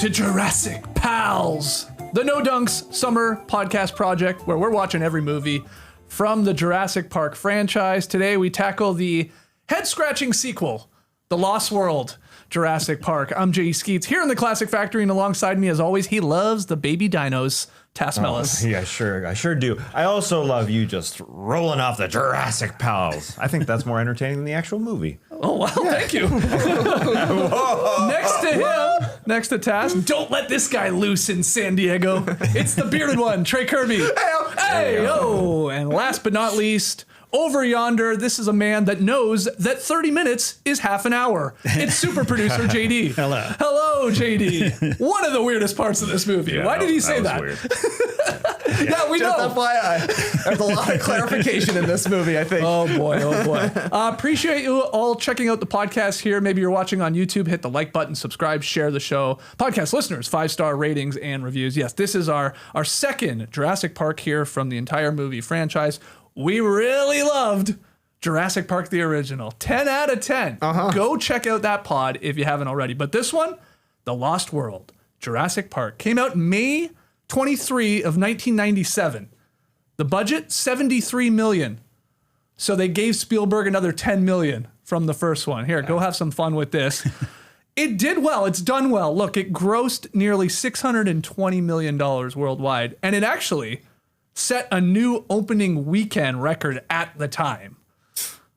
to Jurassic Pals, the No Dunks summer podcast project where we're watching every movie from the Jurassic Park franchise. Today we tackle the head-scratching sequel, The Lost World, Jurassic Park. I'm J.E. Skeets here in the Classic Factory, and alongside me, as always, he loves the baby dinos, Tass Mellis. Yeah, sure. I sure do. I also love you just rolling off the Jurassic Pals. I think that's more entertaining than the actual movie. Oh, wow, thank you. Next to him, next to Tass, don't let this guy loose in San Diego. It's the bearded one, Trey Kirby. Hey, oh, and last but not least, over yonder, this is a man that knows that 30 minutes is half an hour. It's super producer JD. Hello. Hello, JD. One of the weirdest parts of this movie. Yeah, Why did he say that that? was weird. Yeah, we Just know. FYI, there's a lot of clarification in this movie, I think. Oh boy, oh boy. Appreciate you all checking out the podcast here. Maybe you're watching on YouTube. Hit the like button, subscribe, share the show. Podcast listeners, 5-star ratings and reviews. Yes, this is our second Jurassic Park here from the entire movie franchise. We really loved Jurassic Park, the original. 10 out of 10. Go check out that pod if you haven't already. But this one, The Lost World, Jurassic Park, came out May 23 of 1997. The budget, $73 million. So they gave Spielberg another $10 million from the first one. Here, go have some fun with this. It did well. It's done well. Look, it grossed nearly $620 million worldwide. And it actually set a new opening weekend record at the time.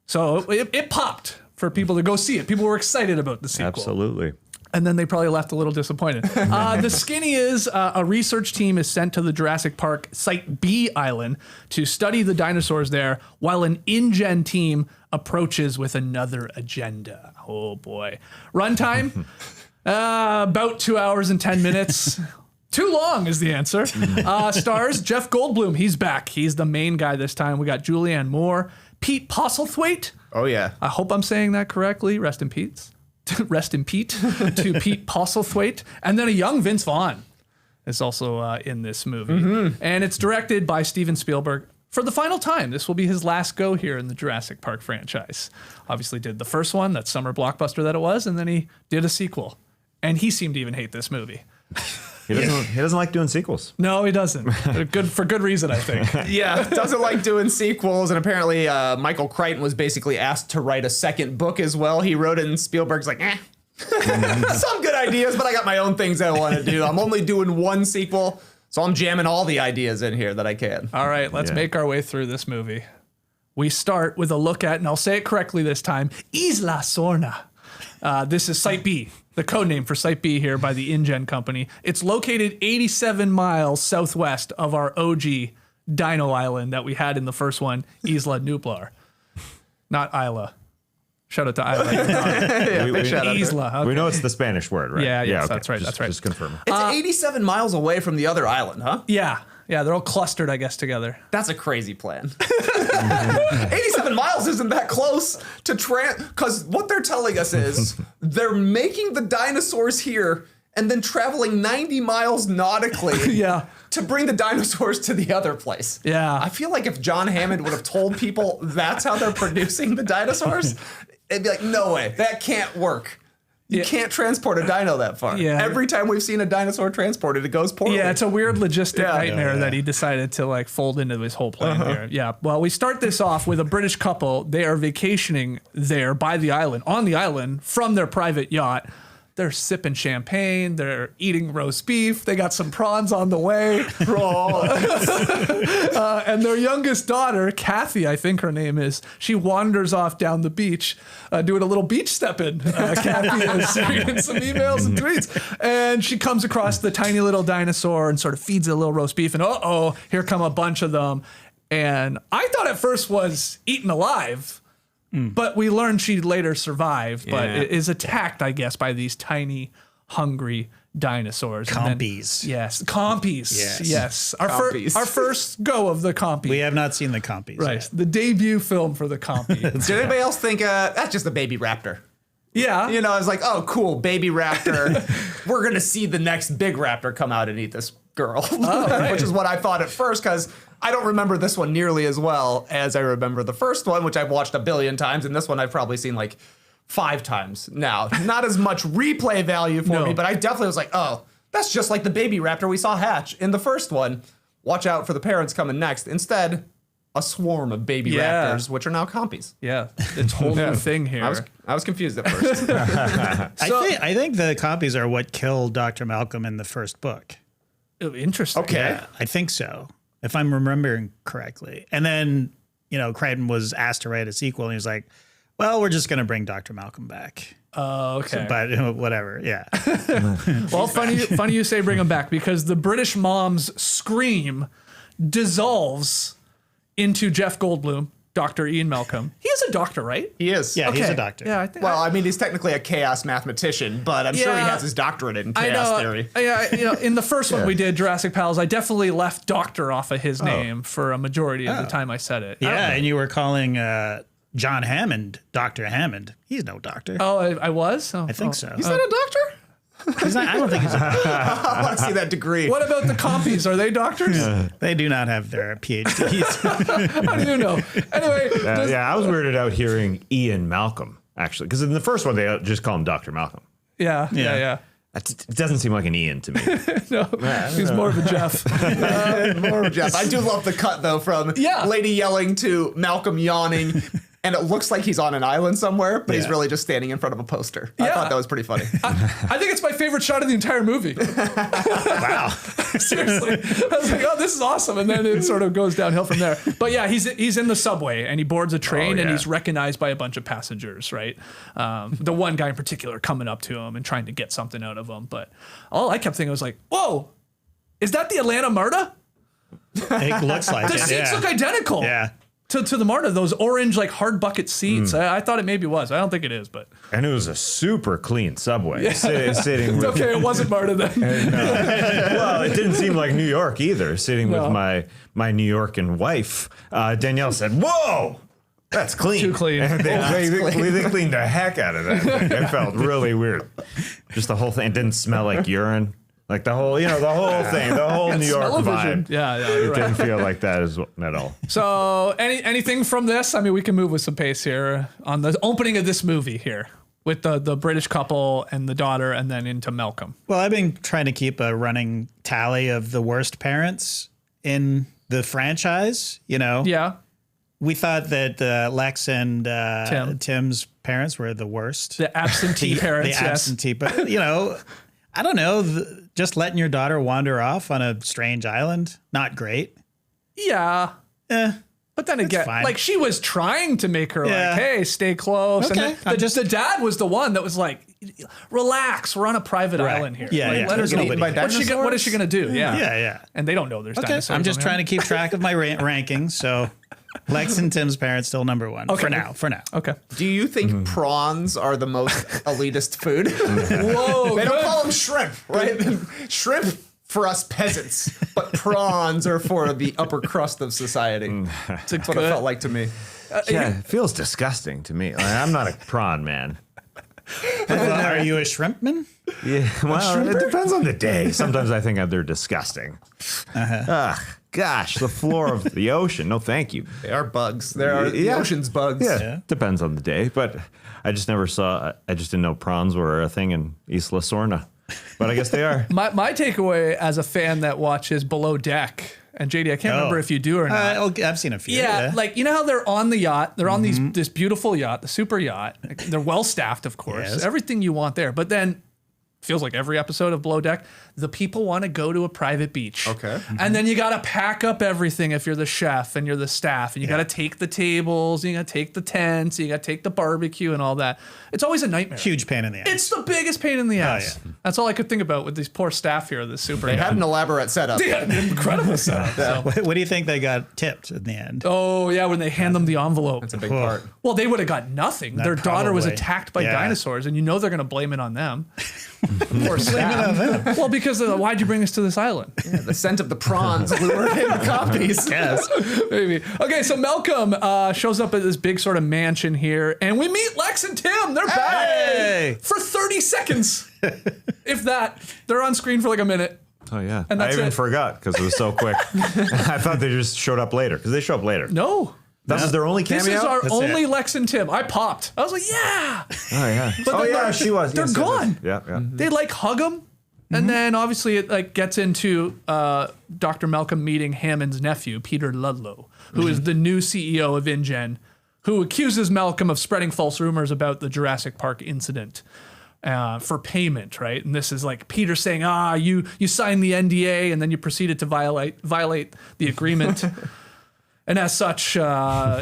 So it popped for people to go see it. People were excited about the sequel. Absolutely. And then they probably left a little disappointed. The skinny is a research team is sent to the Jurassic Park Site B island to study the dinosaurs there, while an InGen team approaches with another agenda. Oh boy. Runtime, about 2 hours and 10 minutes. Too long is the answer. Stars, Jeff Goldblum, he's back. He's the main guy this time. We got Julianne Moore, Pete Postlethwaite. Oh, yeah. I hope I'm saying that correctly. Rest in Pete. Rest in Pete to Pete Postlethwaite. And then a young Vince Vaughn is also in this movie. And it's directed by Steven Spielberg. For the final time, this will be his last go here in the Jurassic Park franchise. Obviously did the first one, that summer blockbuster that it was, and then he did a sequel. And he seemed to even hate this movie. He doesn't like doing sequels. No, he doesn't. For good reason, I think. Yeah, doesn't like doing sequels. And apparently Michael Crichton was basically asked to write a second book as well. He wrote it and Spielberg's like, some good ideas, but I got my own things I want to do. I'm only doing one sequel, so I'm jamming all the ideas in here that I can. All right, let's make our way through this movie. We start with a look at, and I'll say it correctly this time, Isla Sorna. This is Site B, the code name for Site B here by the InGen company. It's located 87 miles southwest of our OG Dino Island that we had in the first one, Isla Nublar. Not Isla. Shout out to Isla. Big shout out Isla. Okay. We know it's the Spanish word, right? Yeah, yes, okay. that's right, that's right. Just confirm. It's 87 miles away from the other island, huh? Yeah, they're all clustered, I guess, together. That's a crazy plan. 87 miles isn't that close to because what they're telling us is they're making the dinosaurs here and then traveling 90 miles nautically to bring the dinosaurs to the other place. Yeah. I feel like if John Hammond would have told people that's how they're producing the dinosaurs, it'd be like, no way, that can't work. You can't transport a dino that far. Yeah. Every time we've seen a dinosaur transported, it goes poorly. Yeah, it's a weird logistic nightmare Yeah. that he decided to fold into his whole plan here. Yeah, well, we start this off with a British couple. They are vacationing there by the island, on the island, from their private yacht. They're sipping champagne. They're eating roast beef. They got some prawns on the way. And their youngest daughter, Kathy, I think her name is, she wanders off down the beach, doing a little beach stepping. Kathy is reading some emails and tweets. And she comes across the tiny little dinosaur and sort of feeds it a little roast beef. And here come a bunch of them. And I thought at first was eaten alive. But we learned she later survived, but is attacked, I guess, by these tiny, hungry dinosaurs. Compies. Yes, compies. Yes. Our first go of the compie. We have not seen the compies. Right. Yet. The debut film for the compie. Did anybody else think that's just a baby raptor? Yeah. You know, I was like, oh, cool, baby raptor. We're going to see the next big raptor come out and eat this girl, which is what I thought at first, because I don't remember this one nearly as well as I remember the first one, which I've watched a billion times, and this one I've probably seen like 5 times now. Not as much replay value for me, but I definitely was like, oh, That's just like the baby raptor we saw hatch in the first one. Watch out for the parents coming next. Instead, a swarm of baby raptors, which are now compies. Yeah, it's a whole new thing here. I was confused at first. I think the copies are what killed Dr. Malcolm in the first book. Interesting. Okay. Yeah, I think so, if I'm remembering correctly. And then, Crichton was asked to write a sequel, and he was like, well, we're just going to bring Dr. Malcolm back. Oh, okay. But whatever, yeah. Well, funny you say bring him back, because the British mom's scream dissolves into Jeff Goldblum, Dr. Ian Malcolm. He is a doctor, right? He is. Yeah, he's a doctor. Yeah, I think. Well, I mean, he's technically a chaos mathematician, but I'm sure he Yeah. has his doctorate in I chaos know. theory. Yeah, in the first one we did, Jurassic Pals, I definitely left doctor off of his name for a majority of the time I said it. Yeah, and you were calling John Hammond Dr. Hammond. He's no doctor. Oh, I was? Oh, I think so. Is that a doctor? I don't think he's a doctor. I want to see that degree. What about the compies? Are they doctors? They do not have their PhDs. How do you know? Anyway, I was weirded out hearing Ian Malcolm, actually, because in the first one, they just call him Dr. Malcolm. yeah. It doesn't seem like an Ian to me. No, he's more of a Jeff. More of Jeff. I do love the cut, though, from Lady yelling to Malcolm yawning. And it looks like he's on an island somewhere, but he's really just standing in front of a poster. I thought that was pretty funny. I think it's my favorite shot of the entire movie. Wow. Seriously. I was like, oh, this is awesome. And then it sort of goes downhill from there. But yeah, he's in the subway and he boards a train and he's recognized by a bunch of passengers, right? The one guy in particular coming up to him and trying to get something out of him. But all I kept thinking was like, whoa, is that the Atlanta MARTA? It looks like The it. seats look identical. Yeah. To the MARTA, those orange like hard bucket seats. I thought it maybe was. I don't think it is, but And it was a super clean subway. Sitting with, okay, it wasn't MARTA then. well, it didn't seem like New York either. Sitting with my New Yorkan wife, Danielle said, "Whoa, that's clean. Too clean." And they cleaned the heck out of that thing. It felt really weird. Just the whole thing. It didn't smell like urine. Like the whole, the whole thing, the whole New York Smell-o-vision. vibe. Yeah, It you're right. didn't feel like that at all. So anything from this? I mean, we can move with some pace here on the opening of this movie here with the British couple and the daughter, and then into Malcolm. Well, I've been trying to keep a running tally of the worst parents in the franchise. Yeah, We thought that Lex and Tim's parents were the worst. the absentee parents. The yes. absentee, but I don't know. Just letting your daughter wander off on a strange island, not great. Yeah. But then again, fine. like she was trying to make her Yeah. like, hey, stay close. Okay. And the dad was the one that was like, relax, we're on a private island here. Yeah, Like, yeah. let her There's go. nobody here. What is she gonna do? Yeah. Yeah. And they don't know there's Okay. dinosaurs. I'm just trying to keep track of my rankings. So Lex and Tim's parents still number one for now. Okay. Do you think prawns are the most elitist food? Whoa. They don't good. call them shrimp, right? Shrimp for us peasants, but prawns are for the upper crust of society. That's what it felt like to me. Yeah, it feels disgusting to me. Like, I'm not a prawn man. Are you a shrimpman? Yeah, well, it depends on the day. Sometimes I think they're disgusting. Ugh, gosh, the floor of the ocean. No, thank you. They are bugs. They are the ocean's bugs. Yeah, depends on the day. But I just never saw. I just didn't know prawns were a thing in Isla Sorna. But I guess they are. My takeaway as a fan that watches Below Deck, and JD, I can't remember if you do or not. I've seen a few. Yeah, like how they're on the yacht, they're on this beautiful yacht, the super yacht. They're well staffed, of course, Yes. everything you want there. But then, feels like every episode of Below Deck, the people want to go to a private beach. Okay. And then you got to pack up everything if you're the chef and you're the staff, and you got to take the tables, and you got to take the tents, and you got to take the barbecue and all that. It's always a nightmare. Huge pain in the ass. It's the biggest pain in the ass. yeah. That's all I could think about with these poor staff here, this super They yacht. had an elaborate setup. They had an incredible setup. So. What do you think they got tipped in the end? Oh, yeah, when they hand them the envelope. That's a big part. Well, they would have got nothing. Their daughter was probably. attacked by Yeah. dinosaurs, and they're going to blame it on them. Poor staff. Well, because why'd you bring us to this island? The scent of the prawns lured in the copies. Yes. Maybe. Okay, so Malcolm shows up at this big sort of mansion here, and we meet Lex and Tim. They're back Hey! for 30 seconds. If that. They're on screen for like a minute. Oh yeah, And I that's even it. forgot because it was so quick. I thought they just showed up later because they show up later. No. This is their only cameo. This is our That's only it. Lex and Tim. I popped. I was like, yeah. Oh yeah. But oh then yeah, they're- she was. they're Yes, yes, yes. gone. Yeah, yeah. They like hug him. And then obviously it like gets into Dr. Malcolm meeting Hammond's nephew, Peter Ludlow, who is the new CEO of InGen, who accuses Malcolm of spreading false rumors about the Jurassic Park incident for payment, right? And this is like Peter saying, you signed the NDA and then you proceeded to violate the agreement. And as such,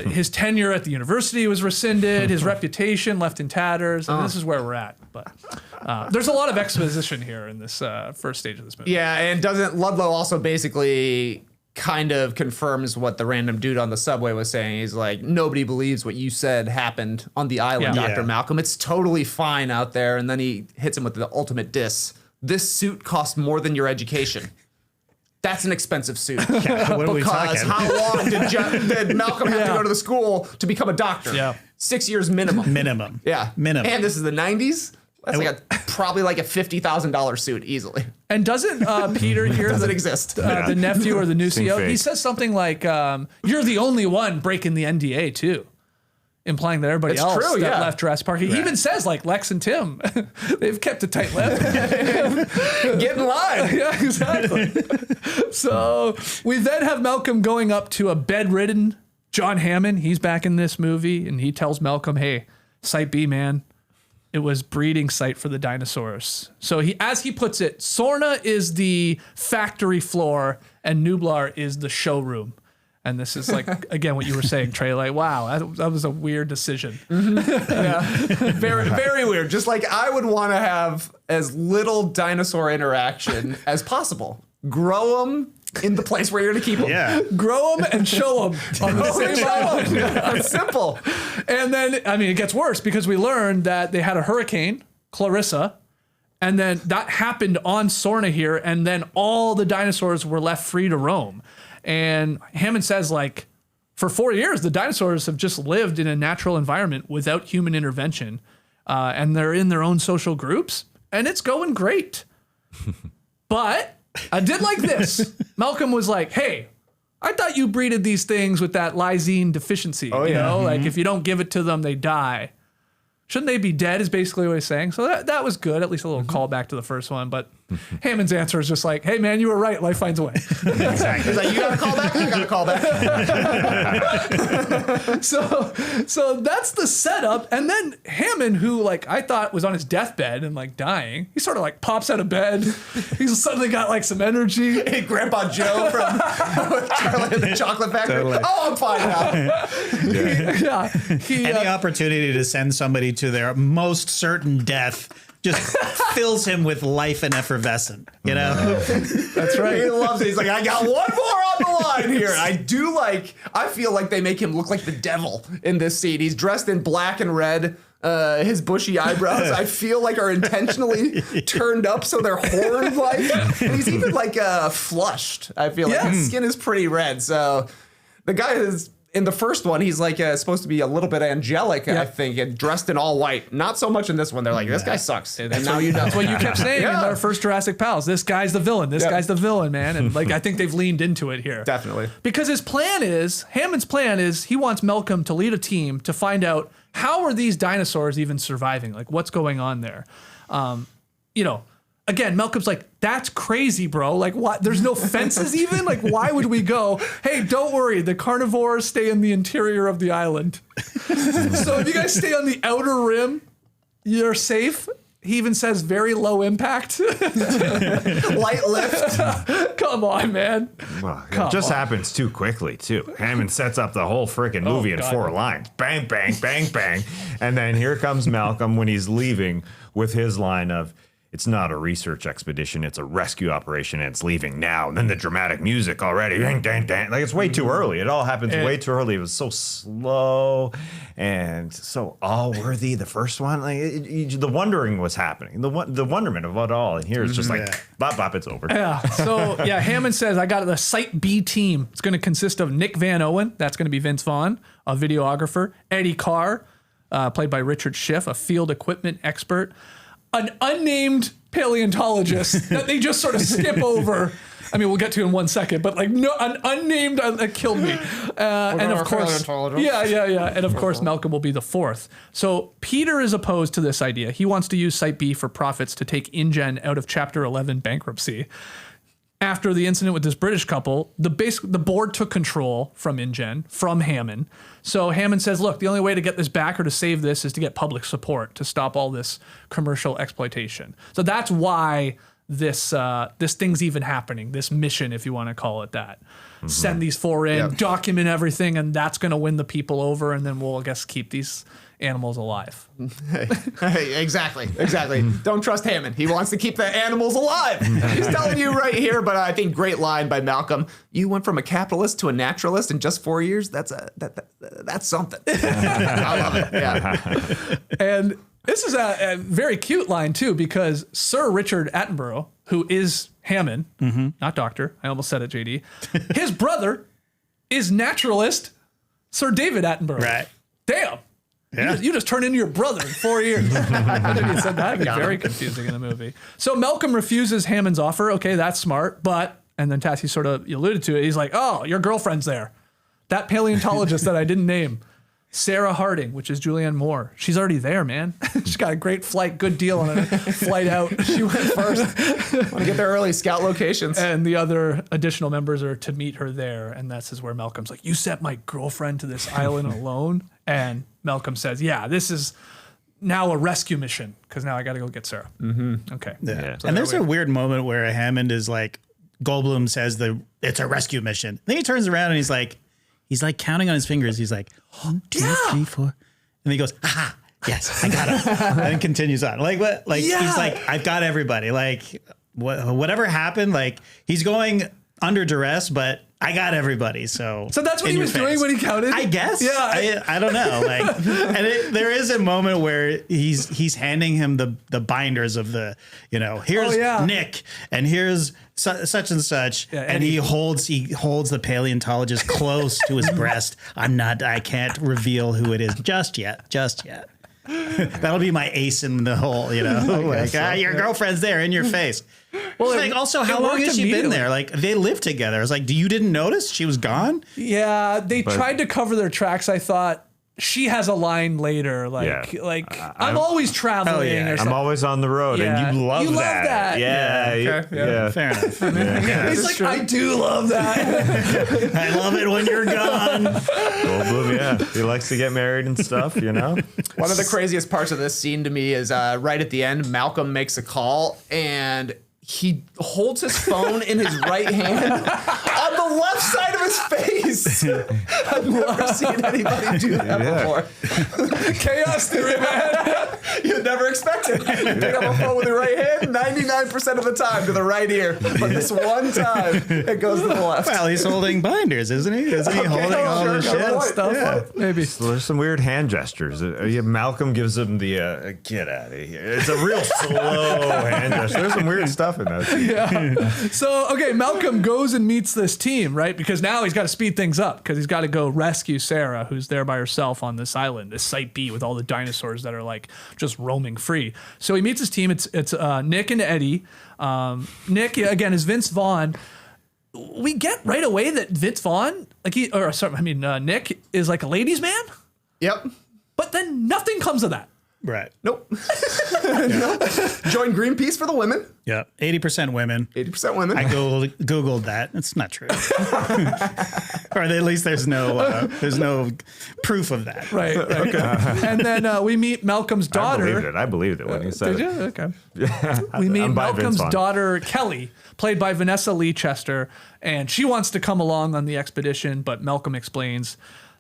his tenure at the university was rescinded, his reputation left in tatters, and this is where we're at. But there's a lot of exposition here in this first stage of this movie. Yeah, and doesn't Ludlow also basically kind of confirms what the random dude on the subway was saying? He's like, nobody believes what you said happened on the island, Yeah. Dr. Malcolm. It's totally fine out there. And then he hits him with the ultimate diss. This suit costs more than your education. That's an expensive suit. What are we Because talking? how long did Malcolm have to go to the school to become a doctor? Yeah. 6 years minimum. Minimum. Yeah. Minimum. And this is the 90s? That's like probably like a $50,000 suit easily. And doesn't Peter here, Doesn't exist. the nephew or the new Seem CEO, he fake. says something like, you're the only one breaking the NDA too. Implying that everybody It's else true, that yeah. left Jurassic Park. He even says like Lex and Tim, they've kept a tight lip. Get in line. Yeah, exactly. So we then have Malcolm going up to a bedridden John Hammond. He's back in this movie and he tells Malcolm, hey, Site B, man, it was breeding site for the dinosaurs. So he, as he puts it, Sorna is the factory floor and Nublar is the showroom. And this is like, again, what you were saying, Trey, like, wow, that was a weird decision. Very, very weird. Just like I would want to have as little dinosaur interaction as possible. Grow them in the place where you're going to keep them. Yeah. Grow them and show them on the same island. It's simple. And then, I mean, it gets worse because we learned that they had a hurricane, Clarissa, and then that happened on Sorna here, and then all the dinosaurs were left free to roam. And Hammond says, like, for 4 years, the dinosaurs have just lived in a natural environment without human intervention, and they're in their own social groups, and it's going great. But I did like this. Malcolm was like, hey, I thought you breeded these things with that lysine deficiency. You know, like if you don't give it to them, they die. Shouldn't they be dead is basically what he's saying. So that was good, at least a little callback to the first one. But Hammond's answer is just like, hey, man, you were right. Life finds a way. Exactly. He's like, you got a call back? I got a call back. So that's the setup. And then Hammond, who like I thought was on his deathbed and like dying, he sort of like pops out of bed. He's suddenly got like some energy. Hey, Grandpa Joe from Charlie and the Chocolate Factory. Totally. Oh, I'm fine now. Yeah. He, Any opportunity to send somebody to their most certain death just fills him with life and effervescent, you know? that's right. He loves it. He's like, I got one more on the line here. I feel like they make him look like the devil in this scene. He's dressed in black and red. His bushy eyebrows, I feel like, are intentionally turned up so they're horn-like. And he's even like flushed. I feel like his skin is pretty red. So the guy is, in the first one, he's like supposed to be a little bit angelic, I think, and dressed in all white. Not so much in this one. They're like, this guy sucks. And now you know. That's what you kept saying in our first Jurassic Pals. This guy's the villain. This guy's the villain, man. And like I think they've leaned into it here. Definitely. Because Hammond's plan is he wants Malcolm to lead a team to find out how are these dinosaurs even surviving? Like what's going on there? You know, again, Malcolm's like, that's crazy, bro. Like, what? There's no fences even? Like, why would we go, hey, don't worry, the carnivores stay in the interior of the island. So if you guys stay on the outer rim, you're safe. He even says very low impact. Light lift. Come on, man. Well, it just happens too quickly, too. Hammond sets up the whole freaking movie in God. 4 lines. Bang, bang, bang, bang. And then here comes Malcolm when he's leaving with his line of, it's not a research expedition, it's a rescue operation, and it's leaving now. And then the dramatic music already. Dang, dang, dang. Like, it's way too early. It all happens way too early. It was so slow and so all-worthy, the first one. Like, the wondering was happening. The wonderment of it all. And here it's just like, bop, bop, it's over. Yeah. So, yeah, Hammond says, I got the Site B team. It's going to consist of Nick Van Owen. That's going to be Vince Vaughn, a videographer. Eddie Carr, played by Richard Schiff, a field equipment expert. An unnamed paleontologist that they just sort of skip over. I mean, we'll get to in 1 second, but like no, an unnamed that killed me. And of course, yeah. And of course, Malcolm will be the fourth. So Peter is opposed to this idea. He wants to use Site B for profits to take InGen out of Chapter 11 bankruptcy. After the incident with this British couple, the board took control from InGen, from Hammond. So Hammond says, look, the only way to get this back or to save this is to get public support to stop all this commercial exploitation. So that's why this thing's even happening, this mission, if you want to call it that. Send these four in, document everything, and that's going to win the people over, and then we'll, I guess, keep these animals alive. Exactly. Don't trust Hammond. He wants to keep the animals alive. He's telling you right here, but I think great line by Malcolm. You went from a capitalist to a naturalist in just 4 years. That's something. I love it. Yeah. And this is a very cute line too, because Sir Richard Attenborough, who is Hammond, not Doctor, I almost said it, JD, his brother is naturalist Sir David Attenborough. Right. Damn. Yeah. You just turned into your brother in 4 years. I didn't even said that. It'd be very confusing in the movie. So Malcolm refuses Hammond's offer. Okay, that's smart. But, and then Tassie sort of alluded to it. He's like, oh, your girlfriend's there. That paleontologist that I didn't name. Sarah Harding, which is Julianne Moore. She's already there, man. She's got a great flight, good deal on a flight out. She went first. Want to get there early, scout locations. And the other additional members are to meet her there. And this is where Malcolm's like, you sent my girlfriend to this island alone? And Malcolm says, yeah, this is now a rescue mission because now I got to go get Sarah. Okay. Yeah. So and there's a weird moment where Hammond is like, Goldblum says it's a rescue mission. Then he turns around and he's like counting on his fingers. He's like, 1, 2, 3, 4. And he goes, aha, yes, I got him. And then continues on. Like what? Like he's like, I've got everybody. Like whatever happened, like he's going under duress, but I got everybody. So that's what he was doing when he counted? I guess. Yeah. I don't know. Like, and there is a moment where he's handing him the binders of the, here's Nick and here's such and such. Yeah, and he holds the paleontologist close to his breast. I can't reveal who it is just yet. That'll be my ace in the hole, your girlfriend's there in your face. Well, like, also, how long has she been there? Like, they lived together. I was like, you didn't notice she was gone? Yeah, they tried to cover their tracks. I thought she has a line later, I'm always traveling. Or something. I'm always on the road, and you love that. Yeah. Fair enough. He's like, true. I do love that. I love it when you're gone. Goldblum, he likes to get married and stuff, One of the craziest parts of this scene to me is right at the end, Malcolm makes a call, and he holds his phone in his right hand on the left side of his face. I've never seen anybody do that before. Chaos theory, man. You'd never expect it. You pick up a phone with your right hand 99% of the time to the right ear. But this one time, it goes to the left. Well, he's holding binders, isn't he? Isn't he holding all the shit stuff? Yeah. Maybe. So there's some weird hand gestures. Malcolm gives him the get out of here. It's a real slow hand gesture. There's some weird stuff in that. Yeah. So, okay, Malcolm goes and meets this team, right? Because now he's got to speed things up because he's got to go rescue Sarah, who's there by herself on this island, this Site B with all the dinosaurs that are like just roaming free. So he meets his team. It's Nick and Eddie. Nick, again, is Vince Vaughn. We get right away that Vince Vaughn, Nick is like a ladies' man. Yep. But then nothing comes of that. Right. Nope. Nope. Join Greenpeace for the women. Yeah. 80% women. 80% women. I Googled that. It's not true. Or at least there's no proof of that. Right. Okay. And then we meet Malcolm's daughter. I believed it when he said it. Did you? Okay. We meet Malcolm's daughter, Kelly, played by Vanessa Lee Chester, and she wants to come along on the expedition, but Malcolm explains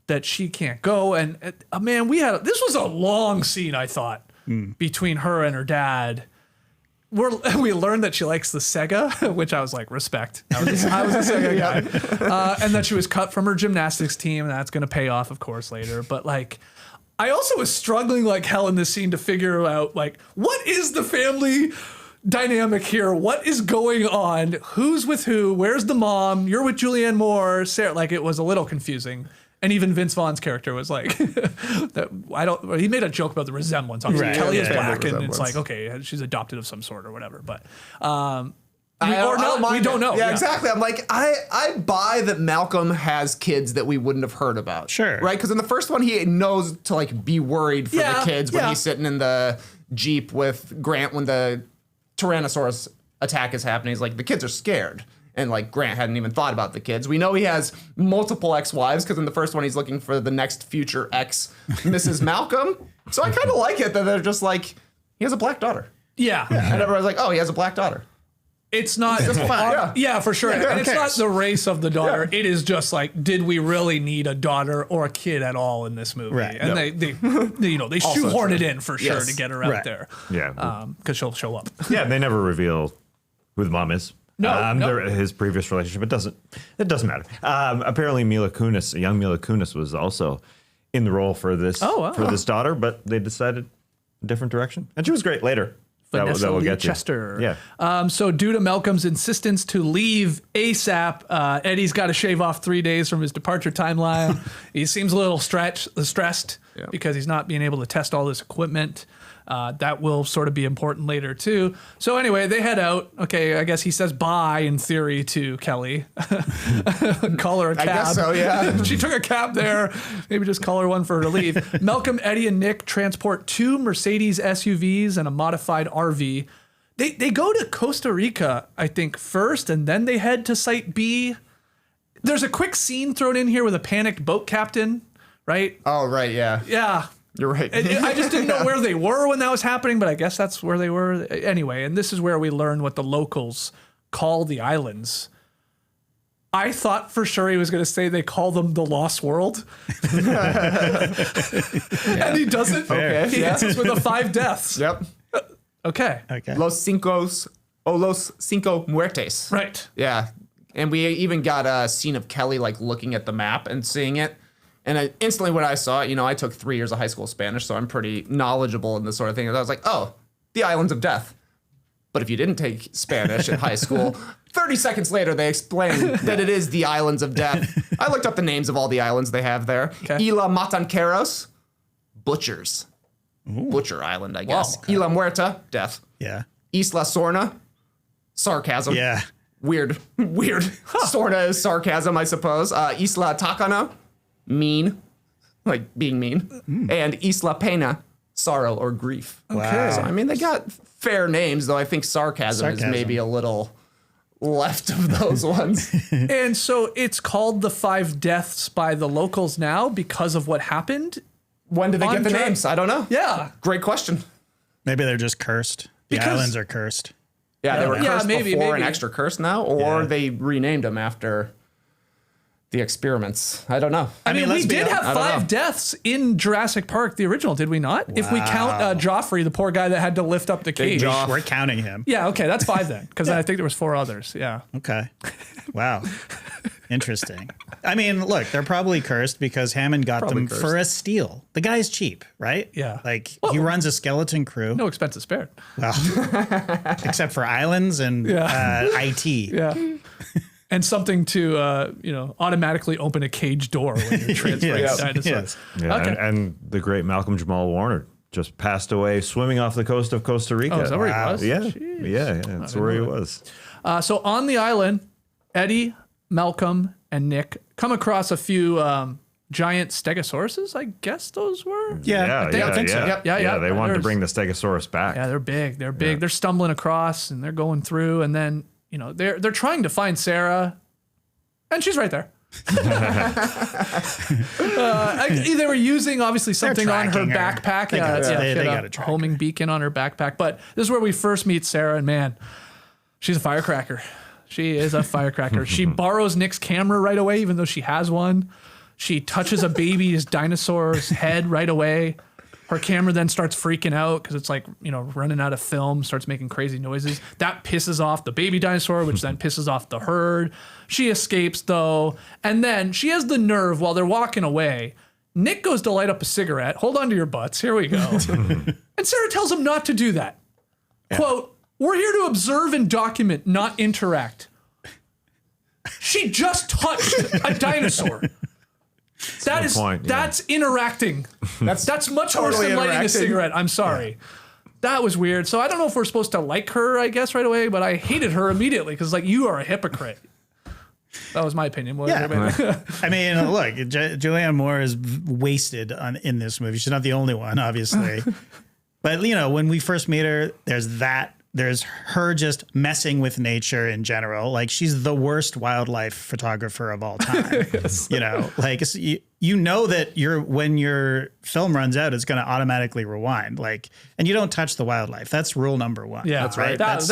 that she can't go. And man, this was a long scene, I thought, between her and her dad. We learned that she likes the Sega, which I was like, respect. I was a Sega guy. And that she was cut from her gymnastics team, and that's going to pay off, of course, later. But like, I also was struggling like hell in this scene to figure out like, what is the family dynamic here? What is going on? Who's with who? Where's the mom? You're with Julianne Moore. Sarah. Like, it was a little confusing. And even Vince Vaughn's character was like, he made a joke about the resemblance. Obviously, Kelly is black, and it's like, okay, she's adopted of some sort or whatever. But We don't know. Yeah, exactly. I'm like, I buy that Malcolm has kids that we wouldn't have heard about. Sure. Right? Because in the first one, he knows to like be worried for the kids when he's sitting in the Jeep with Grant when the Tyrannosaurus attack is happening. He's like, the kids are scared. And like Grant hadn't even thought about the kids. We know he has multiple ex-wives because in the first one he's looking for the next future ex, Mrs. Malcolm. So I kind of like it that they're just like, he has a black daughter. Yeah. And everyone's like, oh, he has a black daughter. It's not fine. Yeah, for sure. Yeah, and it's not cares? the race of the daughter. It is just like, did we really need a daughter or a kid at all in this movie? Right. And they shoehorn it in for sure Yes. to get her out Right. there. Yeah. Because she'll show up. Yeah, they never reveal who the mom is. No. His previous relationship. It doesn't matter. Apparently, young Mila Kunis was also in the role for this this daughter, but they decided a different direction, and she was great later. Vanessa that we'll Lee get to. Chester. Yeah. So due to Malcolm's insistence to leave ASAP, Eddie's got to shave off 3 days from his departure timeline. He seems a little stressed because he's not being able to test all this equipment. That will sort of be important later too. So anyway, they head out. Okay, I guess he says bye in theory to Kelly. Call her a cab. I guess so, yeah. She took a cab there. Maybe just call her one for her to leave. Malcolm, Eddie, and Nick transport 2 Mercedes SUVs and a modified RV. They go to Costa Rica, I think, first, and then they head to Site B. There's a quick scene thrown in here with a panicked boat captain, right? Oh, right, yeah. Yeah. You're right. I just didn't know where they were when that was happening, but I guess that's where they were. Anyway, and this is where we learn what the locals call the islands. I thought for sure he was going to say they call them the Lost World. And he doesn't. Okay. He hits us with the 5 deaths. Yep. Okay. Los Cinco Muertes. Right. Yeah. And we even got a scene of Kelly like looking at the map and seeing it. And instantly when I saw it, I took 3 years of high school Spanish, so I'm pretty knowledgeable in this sort of thing. And I was like, oh, the Islands of Death. But if you didn't take Spanish in high school, 30 seconds later, they explain that it is the Islands of Death. I looked up the names of all the islands they have there. Okay. Isla Matanqueros, Butchers. Butcher Island, I guess. Wow, okay. Isla Muerta, Death. Yeah. Isla Sorna, Sarcasm. Yeah. Weird. Sorna is sarcasm, I suppose. Isla Takana, mean, like being mean. And Isla Pena, sorrow or grief. Wow. So, I mean, they got fair names, though I think sarcasm is maybe a little left of those ones. And so it's called the 5 deaths by the locals now because of what happened. When did they get the Andre- names? I don't know. Yeah. Great question. Maybe they're just cursed. The Because- islands are cursed. Yeah, they were Yeah, cursed maybe, before maybe. and extra cursed now, or Yeah. they renamed them after the experiments. I don't know. I mean, we let's be did honest. have 5 deaths in Jurassic Park, the original, did we not? If we count Joffrey, the poor guy that had to lift up the cage. Joff. We're counting him. Yeah, okay, that's 5 then, because I think there was 4 others. Yeah. Okay. Wow. Interesting. I mean, look, they're probably cursed because Hammond got them cursed. for a steal. The guy's cheap, right? Yeah. Like he runs a skeleton crew. No expenses spared. Well, except for islands and IT. Yeah. And something to, automatically open a cage door when you're transferring Yes. dinosaurs. Yes. Yeah, Okay. and the great Malcolm Jamal Warner just passed away swimming off the coast of Costa Rica. Oh, is that where he Wow. was? Yeah, Jeez. yeah, that's where he was. So on the island, Eddie, Malcolm, and Nick come across a few giant stegosauruses, I guess those were? Yeah. I think so. Yep. Yeah. They wanted to There's- bring the Stegosaurus back. Yeah, they're big. They're big. They're stumbling across and they're going through, and then they're trying to find Sarah, and she's right there. They were using obviously something on her tracking her. backpack. They got- She they had got a to track homing beacon on her backpack. But this is where we first meet Sarah, and man, she's a firecracker. She is a firecracker. She borrows Nick's camera right away, even though she has one. She touches a baby's dinosaur's head right away. Her camera then starts freaking out because it's like, running out of film, starts making crazy noises. That pisses off the baby dinosaur, which then pisses off the herd. She escapes though. And then she has the nerve while they're walking away. Nick goes to light up a cigarette. Hold on to your butts. Here we go. And Sarah tells him not to do that. Quote, "We're here to observe and document, not interact." She just touched a dinosaur. point, yeah. That's interacting. That's much worse Totally than lighting a interacting. cigarette. I'm sorry. that was weird. So I don't know if we're supposed to like her, I guess, right away, but I hated her immediately because, like, you are a hypocrite. That was my opinion. Yeah. I mean, look, Julianne Moore is wasted in this movie. She's not the only one, obviously. But, you know, when we first meet her, there's her just messing with nature in general. Like, she's the worst wildlife photographer of all time. Yes. You know, like, you know that when your film runs out, it's going to automatically rewind. Like, and you don't touch the wildlife. That's rule number one. Yeah, that's right. That's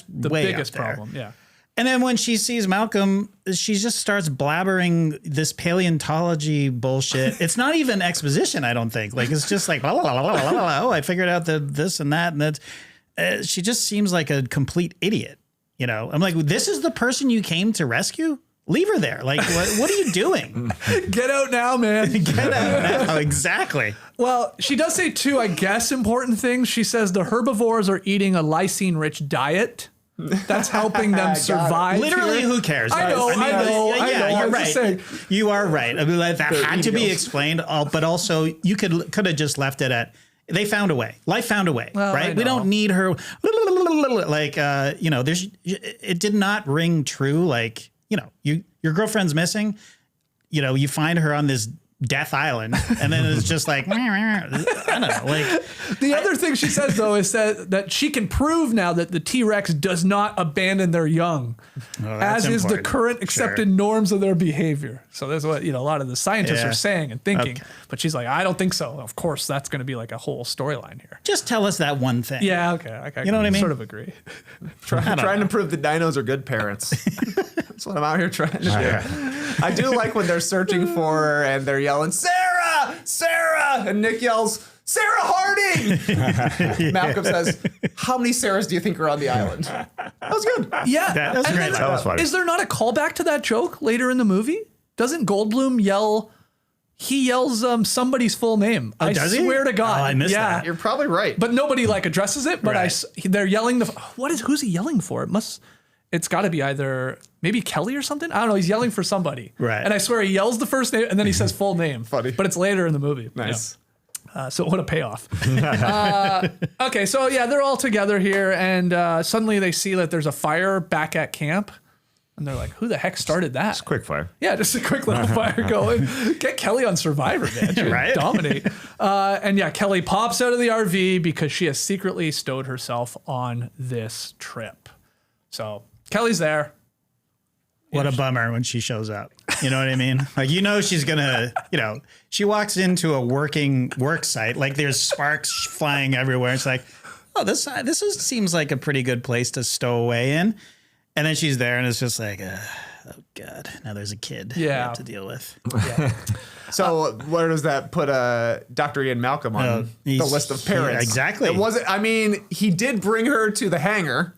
the way biggest problem. Yeah. And then when she sees Malcolm, she just starts blabbering this paleontology bullshit. It's not even exposition, I don't think. Like, it's just like, blah, blah, blah, blah, blah, oh, I figured out this and that. And that. She just seems like a complete idiot. You know, I'm like, this is the person you came to rescue? Leave her there. Like, what are you doing? Get out now, man. Get out now. Exactly. Well, she does say two, I guess, important things. She says the herbivores are eating a lysine-rich diet. That's helping them survive. Literally, who cares? I know. You're right. You are right. I mean, like, that had to be explained, but also you could have just left it at, they found a way. Life found a way, right? We don't need her. Like, you know, it did not ring true. Like, you know, your girlfriend's missing. You know, you find her on this death island, and then it's just like, I don't know. Like, the other thing she says, though, is that she can prove now that the T-Rex does not abandon their young, as is the current accepted norms of their behavior. So that's what, you know, a lot of the scientists are saying and thinking. Okay. But she's like, I don't think so. Of course, that's going to be like a whole storyline here. Just tell us that one thing. Yeah, okay. You know what I mean? Sort of agree. Trying to prove the dinos are good parents. That's what I'm out here trying to do. I do like when they're searching for her and they're yelling, Sarah! Sarah! And Nick yells, Sarah Harding! Malcolm says, how many Sarahs do you think are on the island? That was good. Yeah. That was great. That was funny. Is there not a callback to that joke later in the movie? Doesn't Goldblum yell... He yells somebody's full name. Oh, I swear to God. Oh, I missed that. You're probably right. But nobody like addresses it. But Right. they're yelling who's he yelling for? It's got to be either maybe Kelly or something. I don't know. He's yelling for somebody. Right. And I swear he yells the first name and then he says full name. Funny. But it's later in the movie. Nice. Yeah. So what a payoff. Okay, so yeah, they're all together here, and suddenly they see that there's a fire back at camp. And they're like, who the heck started that? It's quick fire. Yeah, just a quick little fire going. Get Kelly on Survivor, man. She Right? Dominate. And yeah, Kelly pops out of the RV because she has secretly stowed herself on this trip. So Kelly's there. What a bummer when she shows up. You know what I mean? Like, you know, she's going to, you know, she walks into a work site, like there's sparks flying everywhere. It's like, oh, seems like a pretty good place to stow away in. And then she's there and it's just like, oh God, now there's a kid we have to deal with. Yeah. So where does that put Dr. Ian Malcolm on the list of parents? Yeah, exactly. It wasn't, I mean, he did bring her to the hangar.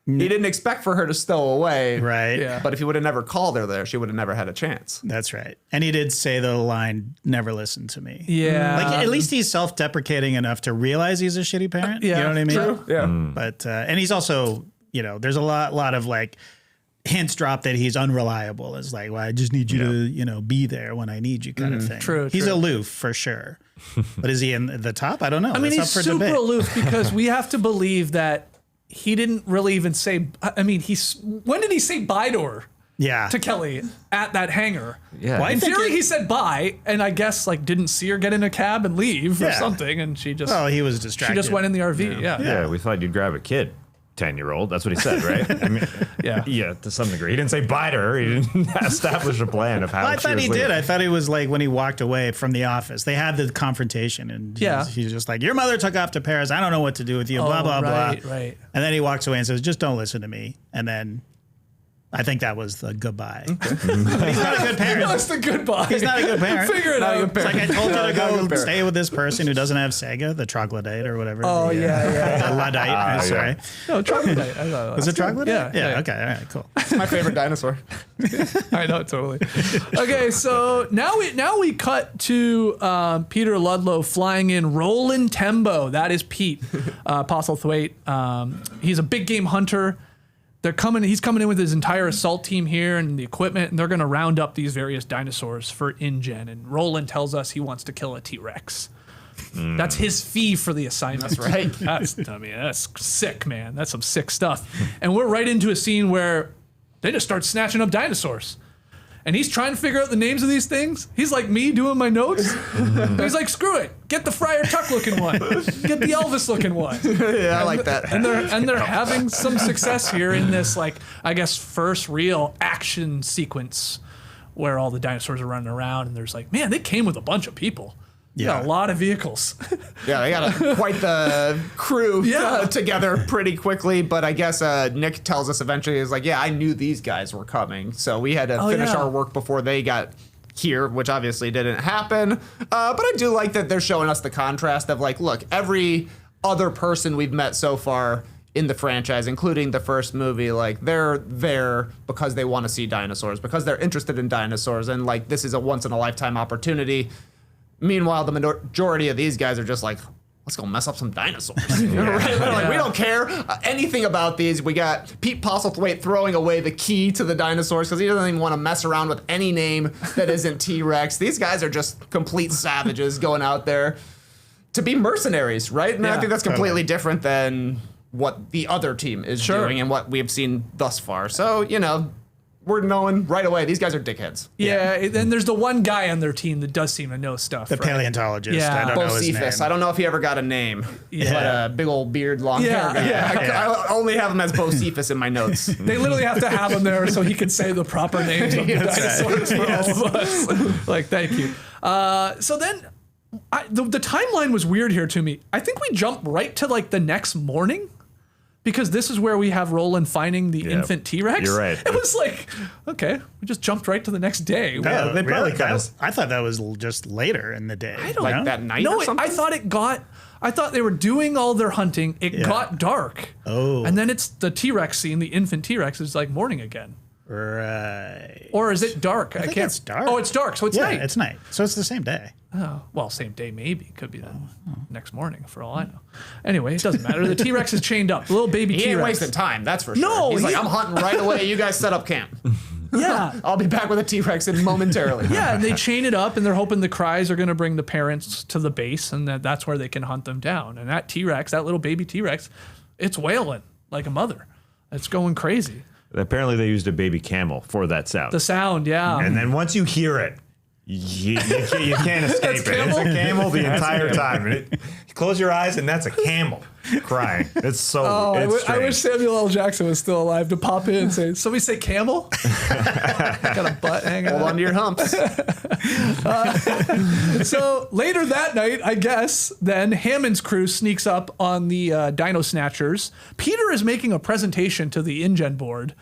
He didn't expect for her to stow away. Right. Yeah. But if he would have never called her there, she would have never had a chance. That's right. And he did say the line, never listen to me. Yeah. Like, at least he's self-deprecating enough to realize he's a shitty parent. Yeah, You know what I mean? true. Yeah. But, and he's also, you know, there's a lot of like hints dropped that he's unreliable. It's like, well, I just need you to, you know, be there when I need you kind of thing. True, He's true. aloof for sure. But is he in the top? I don't know. I mean, he's super aloof because we have to believe that he didn't really even say, I mean, when did he say bye to her? Yeah. To Kelly at that hangar. Yeah. Well, In theory, he said bye, and I guess like didn't see her get in a cab and leave or Yeah. something, and she just He was distracted. she just went in the RV. Yeah. Yeah, we thought you'd grab a kid. 10-year-old. That's what he said, right? I mean, Yeah. to some degree. He didn't say bye to her. He didn't establish a plan of how. Well, I thought he did. I thought he was like when he walked away from the office. They had the confrontation, and he's just like, "Your mother took off to Paris. I don't know what to do with you." Blah blah right, blah. right. And then he walks away and says, "Just don't listen to me." And then I think that was the goodbye. But he's not a good parent. That's the goodbye. He's not a good parent. Figure it out. It's like, I told you to go stay with this person who doesn't have Sega, the troglodyte or whatever. Oh, yeah. Luddite. Sorry. No, troglodyte. Was it troglodyte? Yeah. Okay. All right. Cool. It's my favorite dinosaur. I know, totally. Okay, so now we cut to Peter Ludlow flying in Roland Tembo. That is Pete, Postlethwaite. He's a big game hunter. He's coming in with his entire assault team here and the equipment, and they're going to round up these various dinosaurs for InGen. And Roland tells us he wants to kill a T-Rex. That's his fee for the assignment. That's right. That's sick, man. That's some sick stuff. And we're right into a scene where they just start snatching up dinosaurs. And he's trying to figure out the names of these things. He's like me doing my notes. He's like, screw it. Get the Friar Tuck looking one. Get the Elvis looking one. Yeah, I like that. And they're having some success here in this, like, I guess, first real action sequence where all the dinosaurs are running around. And there's like, man, they came with a bunch of people. Yeah, a lot of vehicles. Yeah, they got quite the crew together pretty quickly. But I guess Nick tells us eventually, is like, yeah, I knew these guys were coming. So we had to finish our work before they got here, which obviously didn't happen. But I do like that they're showing us the contrast of like, look, every other person we've met so far in the franchise, including the first movie, like they're there because they want to see dinosaurs, because they're interested in dinosaurs. And like, this is a once in a lifetime opportunity. Meanwhile, the majority of these guys are just like, let's go mess up some dinosaurs. Right? They're like, we don't care anything about these. We got Pete Postlethwaite throwing away the key to the dinosaurs because he doesn't even want to mess around with any name that isn't T-Rex. These guys are just complete savages going out there to be mercenaries, right? And I think that's completely different than what the other team is doing and what we've seen thus far. So, you know, we're knowing right away these guys are dickheads. Yeah, and there's the one guy on their team that does seem to know stuff. The paleontologist. Yeah. I don't know his name. I don't know if he ever got a name. Yeah. But a big old beard, long hair guy. I only have him as Bocephus in my notes. They literally have to have him there so he can say the proper names of the dinosaurs for all of us. Like, thank you. So then, the timeline was weird here to me. I think we jumped right to like the next morning. Because this is where we have Roland finding the infant T-Rex. You're right. It was like, okay, we just jumped right to the next day. Yeah, they probably kind of. I thought that was just later in the day. I don't like that night No, or something? I thought they were doing all their hunting. It got dark. Oh. And then it's the T-Rex scene, the infant T-Rex is like morning again. Right. Or is it dark? I think it's dark. Oh, it's dark, so it's night. It's night. So it's the same day. Oh, well, same day maybe. Could be the next morning for all I know. Anyway, it doesn't matter. The T-Rex is chained up. The little baby He T-Rex. ain't wasting time, that's for sure. No, He's like, I'm hunting right away. You guys set up camp. Yeah. I'll be back with a T-Rex in momentarily. Yeah, and they chain it up, and they're hoping the cries are going to bring the parents to the base, and that's where they can hunt them down. And that T-Rex, that little baby T-Rex, it's wailing like a mother. It's going crazy. Apparently, they used a baby camel for that sound. The sound, yeah. And then once you hear it, you can't escape it. camel? It's a camel the entire time. And you close your eyes, and that's a camel crying. It's so. It's I wish Samuel L. Jackson was still alive to pop in and say, somebody say camel? Got a butt hanging Hold out. on to your humps. So later that night, I guess, then Hammond's crew sneaks up on the Dino Snatchers. Peter is making a presentation to the InGen board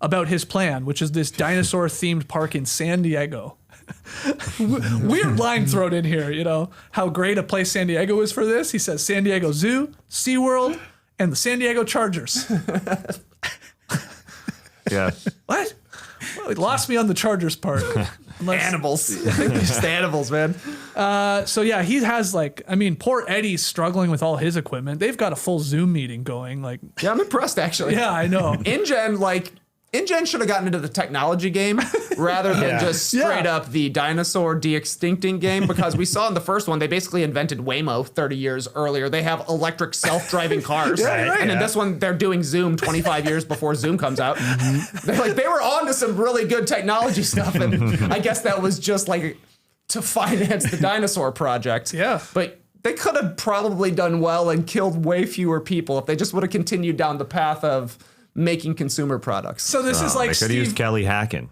about his plan, which is this dinosaur-themed park in San Diego. Weird line thrown in here, you know, how great a place San Diego is for this. He says San Diego Zoo, SeaWorld, and the San Diego Chargers. Yeah. What? Well, it lost me on the Chargers part. Animals. Just animals, man. So yeah, he has like, I mean, poor Eddie's struggling with all his equipment. They've got a full Zoom meeting going. Like, Yeah, I'm impressed, actually. yeah, I know. InGen should have gotten into the technology game rather than just straight up the dinosaur de-extincting game, because we saw in the first one, they basically invented Waymo 30 years earlier. They have electric self-driving cars. And in this one, they're doing Zoom 25 years before Zoom comes out. They were on to some really good technology stuff. And I guess that was just like to finance the dinosaur project. Yeah. But they could have probably done well and killed way fewer people if they just would have continued down the path of making consumer products. So this is like They could have used Kelly hacking.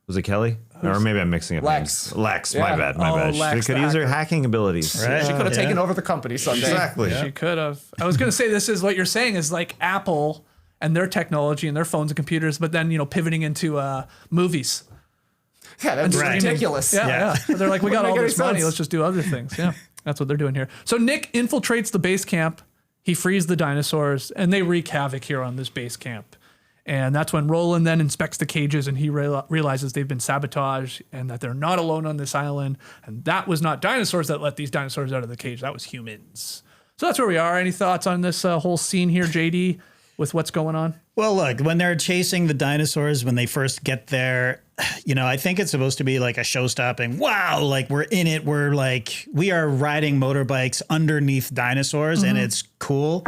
Was it Kelly? Or maybe I'm mixing up Lex. names. Lex, Yeah. my bad. Lex, They could the use her hacker. hacking abilities. Right. She could have taken over the company someday. Exactly. She could have. I was going to say, this is what you're saying is like Apple and their technology and their phones and computers, but then, you know, pivoting into movies. Yeah, that's Right. ridiculous. Yeah. But they're like, we got Wouldn't all make this any money. sense. Let's just do other things. Yeah. That's what they're doing here. So Nick infiltrates the base camp. He frees the dinosaurs and they wreak havoc here on this base camp. And that's when Roland then inspects the cages and he realizes they've been sabotaged and that they're not alone on this island. And that was not dinosaurs that let these dinosaurs out of the cage. That was humans. So that's where we are. Any thoughts on this whole scene here, JD, with what's going on? Well, look, when they're chasing the dinosaurs, when they first get there, I think it's supposed to be like a show-stopping. Wow, like we're in it. We're like we are riding motorbikes underneath dinosaurs, and it's cool.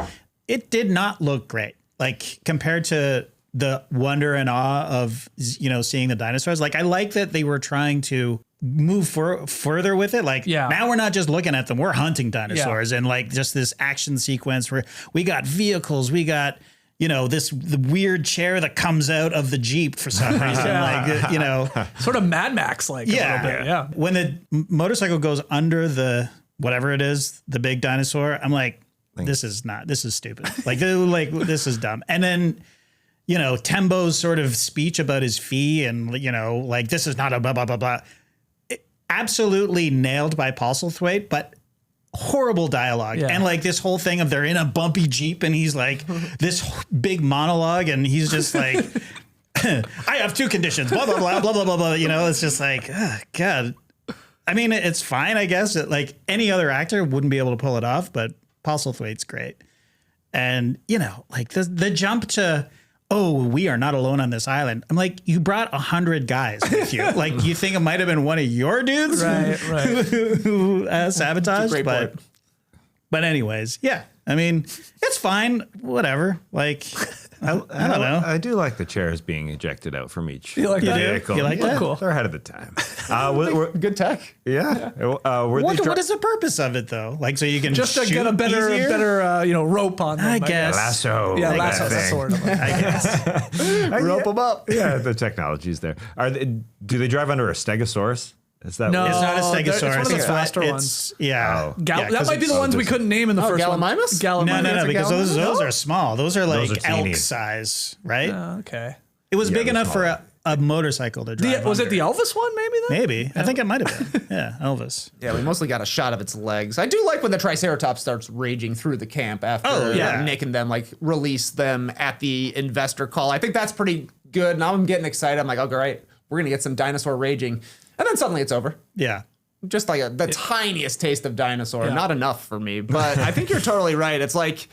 It did not look great, like compared to the wonder and awe of seeing the dinosaurs. Like I like that they were trying to move further with it. Like now we're not just looking at them; we're hunting dinosaurs, and like just this action sequence where we got vehicles, we got. The weird chair that comes out of the Jeep for some reason, sort of Mad Max like a little bit. Yeah. When the motorcycle goes under the, whatever it is, the big dinosaur, I'm like, this is stupid. Like this is dumb. And then, Tembo's sort of speech about his fee and, like this is not a blah, blah, blah, blah. Absolutely nailed by Postlethwaite, but horrible dialogue. And like this whole thing of they're in a bumpy Jeep and he's like this big monologue and he's just like I have 2 conditions, blah blah blah blah blah blah blah. It's just like, oh, God. I mean, it's fine, I guess. Like any other actor wouldn't be able to pull it off, but Postlethwaite's great. And like the jump to we are not alone on this island. I'm like, you brought 100 guys with you. Like, you think it might have been one of your dudes who sabotaged? But anyways, yeah. I mean, it's fine. Whatever. Like, I don't know. I do like the chairs being ejected out from each vehicle. You like that? Cool. They're ahead of the time. Good tech. Yeah. What is the purpose of it though? Like, so you can just to get a better rope on them. I guess. Lasso. Yeah, lasso. Sort of. I guess. Rope them up. Yeah, the technology's there. Do they drive under a stegosaurus? Is that no, it's not a stegosaurus. It's one of the faster ones. Yeah. That might be the ones we couldn't name in the first one. Gallimimus? No, because those are small. Those are like Those are elk teeny. size, right? Okay. It was big enough for a motorcycle to drive. Was it the Elvis one? Maybe. Then? Maybe. I think it might have been. Yeah, Elvis. Yeah, we mostly got a shot of its legs. I do like when the Triceratops starts raging through the camp after Nick and them like release them at the investor call. I think that's pretty good. Now I'm getting excited. I'm like, oh great, we're gonna get some dinosaur raging, and then suddenly it's over. Yeah. Just like the tiniest taste of dinosaur. Not enough for me, but I think you're totally right. It's like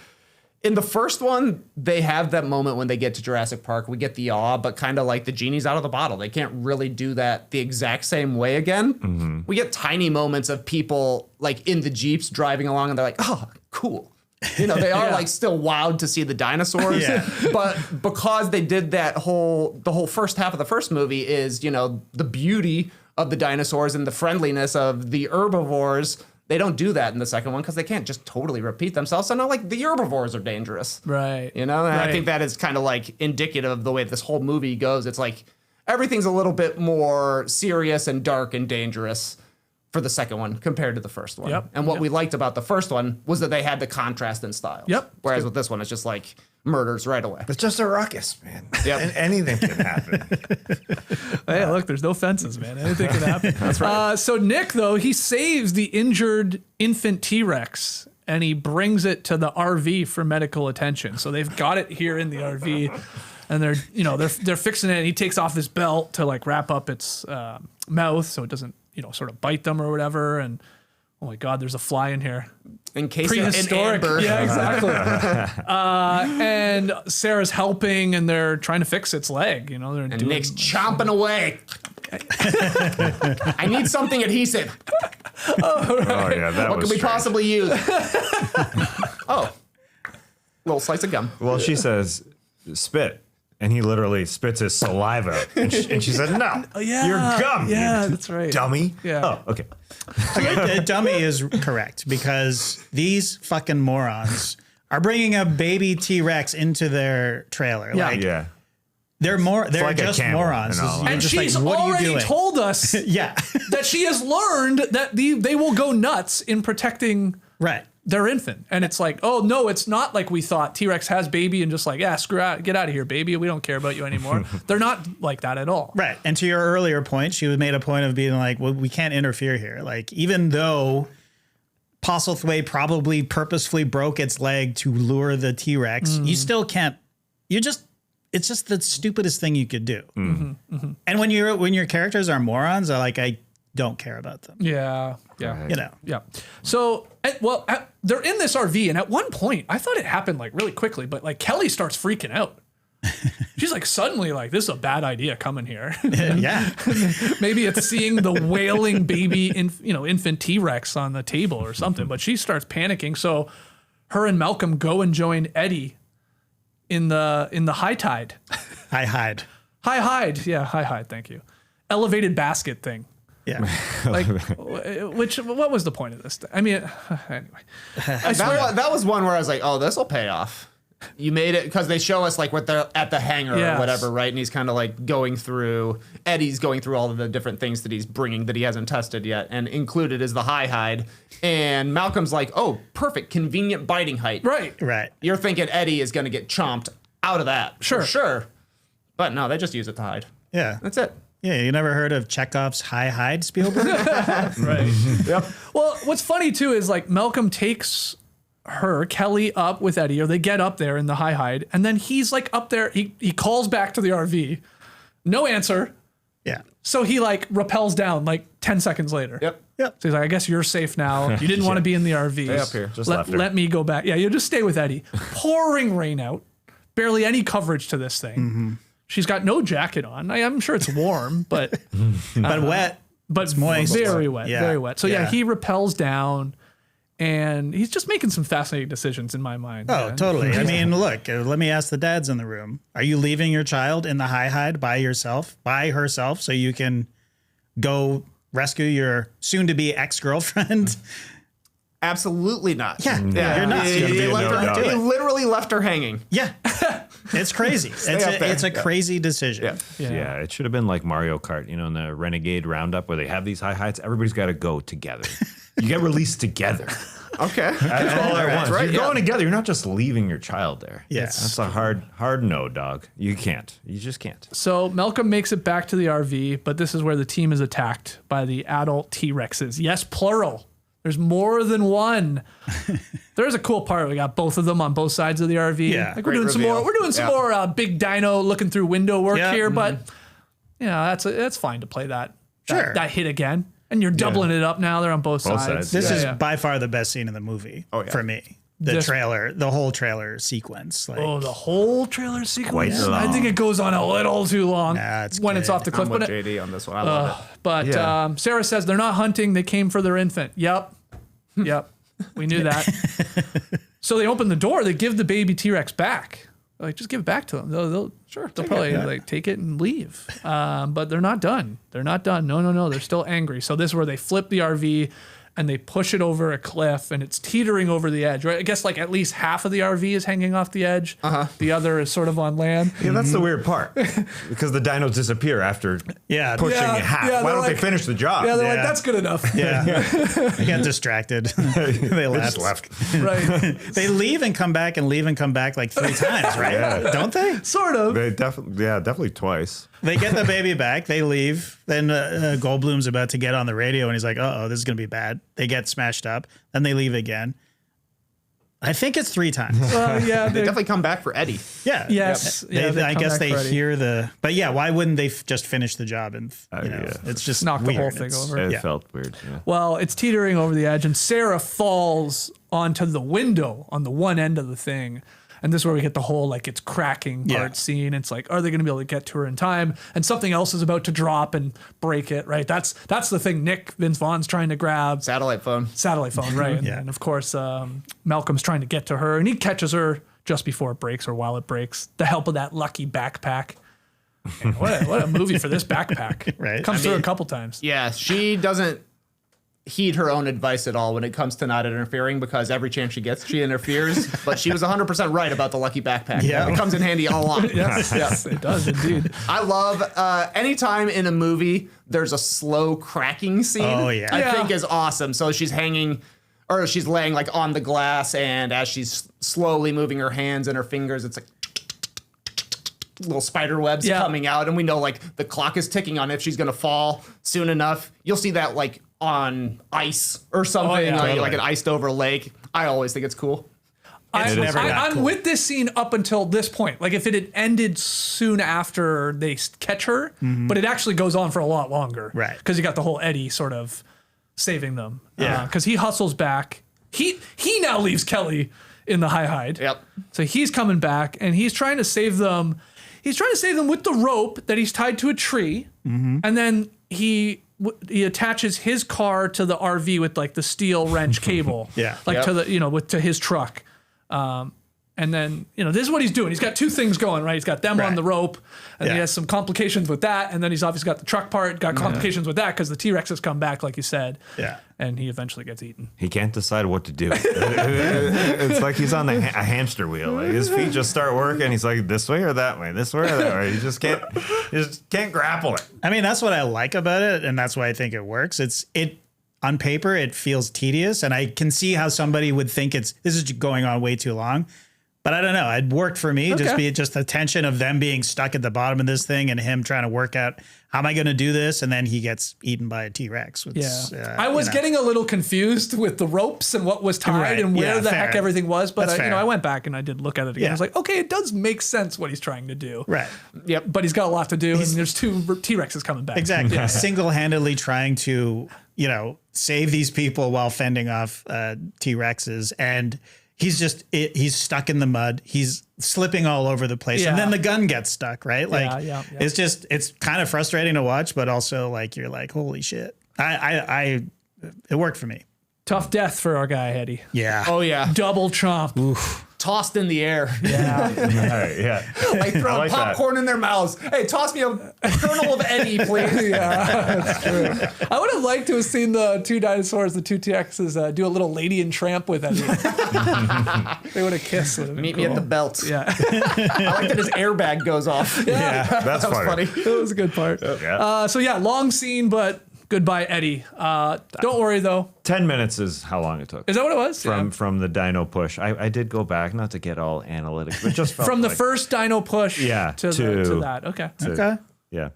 in the first one, they have that moment when they get to Jurassic Park. We get the awe, but kind of like the genie's out of the bottle. They can't really do that the exact same way again. Mm-hmm. We get tiny moments of people like in the Jeeps driving along and they're like, oh, cool. They are like still wowed to see the dinosaurs, but because they did the whole first half of the first movie is, the beauty of the dinosaurs and the friendliness of the herbivores. They don't do that in the second one because they can't just totally repeat themselves. So now, like, the herbivores are dangerous. Right. And I think that is kind of like indicative of the way this whole movie goes. It's like everything's a little bit more serious and dark and dangerous for the second one compared to the first one. Yep. And what we liked about the first one was that they had the contrast in style. Yep. Whereas with this one, it's just like murders right away. It's just a ruckus, man. Yep. And anything can happen. Hey, look, there's no fences, man. Anything can happen. That's right. So Nick, though, he saves the injured infant T-Rex and he brings it to the RV for medical attention. So they've got it here in the RV and they're fixing it. And he takes off this belt to like wrap up its mouth so it doesn't, sort of bite them or whatever. And oh my God, there's a fly in here. In case Prehistoric. of Yeah, exactly. And Sarah's helping and they're trying to fix its leg. And Nick's chomping away. I need something adhesive. Oh, yeah, that What was could we strange. possibly use? Little slice of gum. Well, she says, spit. And he literally spits his saliva. And she said, no, your gum. Yeah, you that's right. Dummy. Yeah. Oh, okay. The dummy is correct because these fucking morons are bringing a baby T-Rex into their trailer. Yeah. Like, Yeah. they're like a just camel morons. and all. You're And just she's like, what are you already doing? told us Yeah. that she has learned that they will go nuts in protecting Right. their infant. And it's like, oh, no, it's not like we thought. T-Rex has baby and just like, screw out, get out of here, baby. We don't care about you anymore. They're not like that at all. Right. And to your earlier point, she made a point of being like, well, we can't interfere here. Like, even though Postlethwaite probably purposefully broke its leg to lure the T-Rex, you still can't, it's just the stupidest thing you could do. Mm-hmm. Mm-hmm. And when your characters are morons, I don't care about them. Yeah. Yeah. Right. Yeah. So, they're in this RV, and at one point, I thought it happened like really quickly, but like Kelly starts freaking out. She's like, suddenly, like, this is a bad idea coming here. Yeah. Maybe it's seeing the wailing baby, infant T-Rex on the table or something. But she starts panicking. So her and Malcolm go and join Eddie in the high tide. I hide. High hide. Yeah, high hide. Thank you. Elevated basket thing. Yeah. Like, what was the point of this? I mean, anyway. That was one where I was like, oh, this will pay off. You made it because they show us like what they're at the hangar or whatever, right? And he's kind of like Eddie's going through all of the different things that he's bringing that he hasn't tested yet. And included is the high hide. And Malcolm's like, oh, perfect, convenient biting height. Right. You're thinking Eddie is going to get chomped out of that. Sure. But no, they just use it to hide. Yeah. That's it. Yeah, you never heard of Chekhov's high hide, Spielberg? Right. Yep. Well, what's funny too is like Malcolm takes Kelly up with Eddie, or they get up there in the high hide, and then he's like up there. He calls back to the RV, no answer. Yeah. So he like rappels down like 10 seconds later. Yep. So he's like, I guess you're safe now. You didn't want to be in the RV. Stay up here. Just left her. Let me go back. Yeah, you just stay with Eddie. Pouring rain out, barely any coverage to this thing. Mm-hmm. She's got no jacket on. I'm sure it's warm, but Wet. but It's moist. very wet, Yeah. very wet. So yeah, Yeah. he rappels down, and he's just making some fascinating decisions in my mind. Oh, man. totally. I mean, look, let me ask the dads in the room. Are you leaving your child in the high hide by herself, so you can go rescue your soon-to-be ex-girlfriend? Absolutely not. Yeah. You're not. It's gonna be a no-go. He literally left her hanging. Yeah. It's crazy. It's a crazy decision. Yeah, it should have been like Mario Kart, in the Renegade Roundup where they have these high heights. Everybody's got to go together. You get released together. Okay. That's all at once. right, You're going together. You're not just leaving your child there. Yes. That's a hard no, dog. You can't. You just can't. So Malcolm makes it back to the RV, but this is where the team is attacked by the adult T-Rexes. Yes, plural. There's more than one. There's a cool part. We got both of them on both sides of the RV. Yeah, like we're doing some reveal. more. We're doing some more big dino looking through window work here, but that's fine to play that. Sure. That hit again, and you're doubling it up now. They're on both sides. This is by far the best scene in the movie for me. The whole trailer sequence. Like, the whole trailer sequence. Quite long. I think it goes on a little too long it's when it's good. off the cliff. I'm with But JD on this one. I love it. But Sarah says they're not hunting. They came for their infant. Yep. We knew that. So they open the door. They give the baby T-Rex back. Like, just give it back to them. They'll probably like take it and leave. But they're not done. They're not done. No. They're still angry. So this is where they flip the RV and they push it over a cliff, and it's teetering over the edge, right? I guess like at least half of the RV is hanging off the edge. The other is sort of on land. Yeah, that's the weird part. Because the dinos disappear after pushing it half. Yeah, Why don't like- they finish the job? Yeah, they're like, that's good enough. Yeah. They got distracted. They They left. just left. Right. They leave and come back and leave and come back like 3 times, right? Yeah. Don't they? Sort of. They definitely twice. They get the baby back. They leave. Then Goldblum's about to get on the radio, and he's like, "Uh-oh, this is gonna be bad." They get smashed up. Then they leave again. I think it's 3 times. Yeah. They definitely come back for Eddie. Yeah. Yes. Yeah, they I come guess back they ready. hear the. But yeah, why wouldn't they just finish the job and it's just Knock the weird. whole thing over. It Yeah. felt weird. Yeah. Well, it's teetering over the edge, and Sarah falls onto the window on the one end of the thing. And this is where we get the whole like it's cracking part scene. It's like, are they going to be able to get to her in time? And something else is about to drop and break it, right? That's the thing Vince Vaughn's trying to grab. Satellite phone. Right? Yeah. And of course, Malcolm's trying to get to her, and he catches her just before it breaks or while it breaks. The help of that lucky backpack. And what a movie for this backpack. Right. Comes through a couple times. Yeah, she doesn't heed her own advice at all when it comes to not interfering, because every chance she gets, she interferes. But she was 100% right about the lucky backpack. Yeah. It comes in handy a lot. Yes, it does indeed. I love anytime in a movie there's a slow cracking scene. Oh, yeah. I Yeah. think is awesome. So she's hanging, or she's laying like on the glass, and as she's slowly moving her hands and her fingers, it's like little spider webs coming out, and we know like the clock is ticking on if she's gonna fall soon enough. You'll see that like on ice or something, like an iced over lake. I always think it's cool. I'm with this scene up until this point. Like if it had ended soon after they catch her, but it actually goes on for a lot longer. Right. Because you got the whole Eddie sort of saving them. Yeah. Because he hustles back. He now leaves Kelly in the high hide. Yep. So he's coming back and he's trying to save them. he's trying to save them with the rope that he's tied to a tree, and then he attaches his car to the RV with like the steel wrench cable, to the to his truck. And then, this is what he's doing. He's got two things going, right? He's got them on the rope, and he has some complications with that. And then he's obviously got the truck part, got complications with that because the T-Rex has come back, like you said. Yeah. And he eventually gets eaten. He can't decide what to do. It's like he's on a hamster wheel. Like his feet just start working. He's like, this way or that way, this way or that way. He just can't grapple it. I mean, that's what I like about it, and that's why I think it works. On paper, it feels tedious, and I can see how somebody would think this is going on way too long. But I don't know. It worked for me. Just the tension of them being stuck at the bottom of this thing and him trying to work out, how am I going to do this? And then he gets eaten by a T-Rex. I was getting a little confused with the ropes and what was tied and where the heck everything was. But I went back and I did look at it again. I was like, okay, it does make sense what he's trying to do. Right. Yep. But he's got a lot to do. And there's two T-Rexes coming back. Exactly. Single-handedly trying to, save these people while fending off T-Rexes. And he's stuck in the mud. He's slipping all over the place. And then the gun gets stuck, right? Like, it's kind of frustrating to watch, but also like, you're like, holy shit. It worked for me. Tough death for our guy, Eddie. Yeah. Oh, yeah. Double chomp. Oof. Tossed in the air. Yeah. Like throwing popcorn in their mouths. Hey, toss me a kernel of Eddie, please. Yeah, that's true. I would have liked to have seen the two dinosaurs, the two T-Rexes, do a little lady and tramp with Eddie. They would have kissed. Meet me at the belt. Yeah. I like that his airbag goes off. Yeah, that's that was funny. That was a good part. Yeah. Long scene, but goodbye, Eddie. Don't worry, though. 10 minutes is how long it took. Is that what it was? From the dino push. I did go back, not to get all analytic, but just felt from the first dino push to that. Okay. Yeah.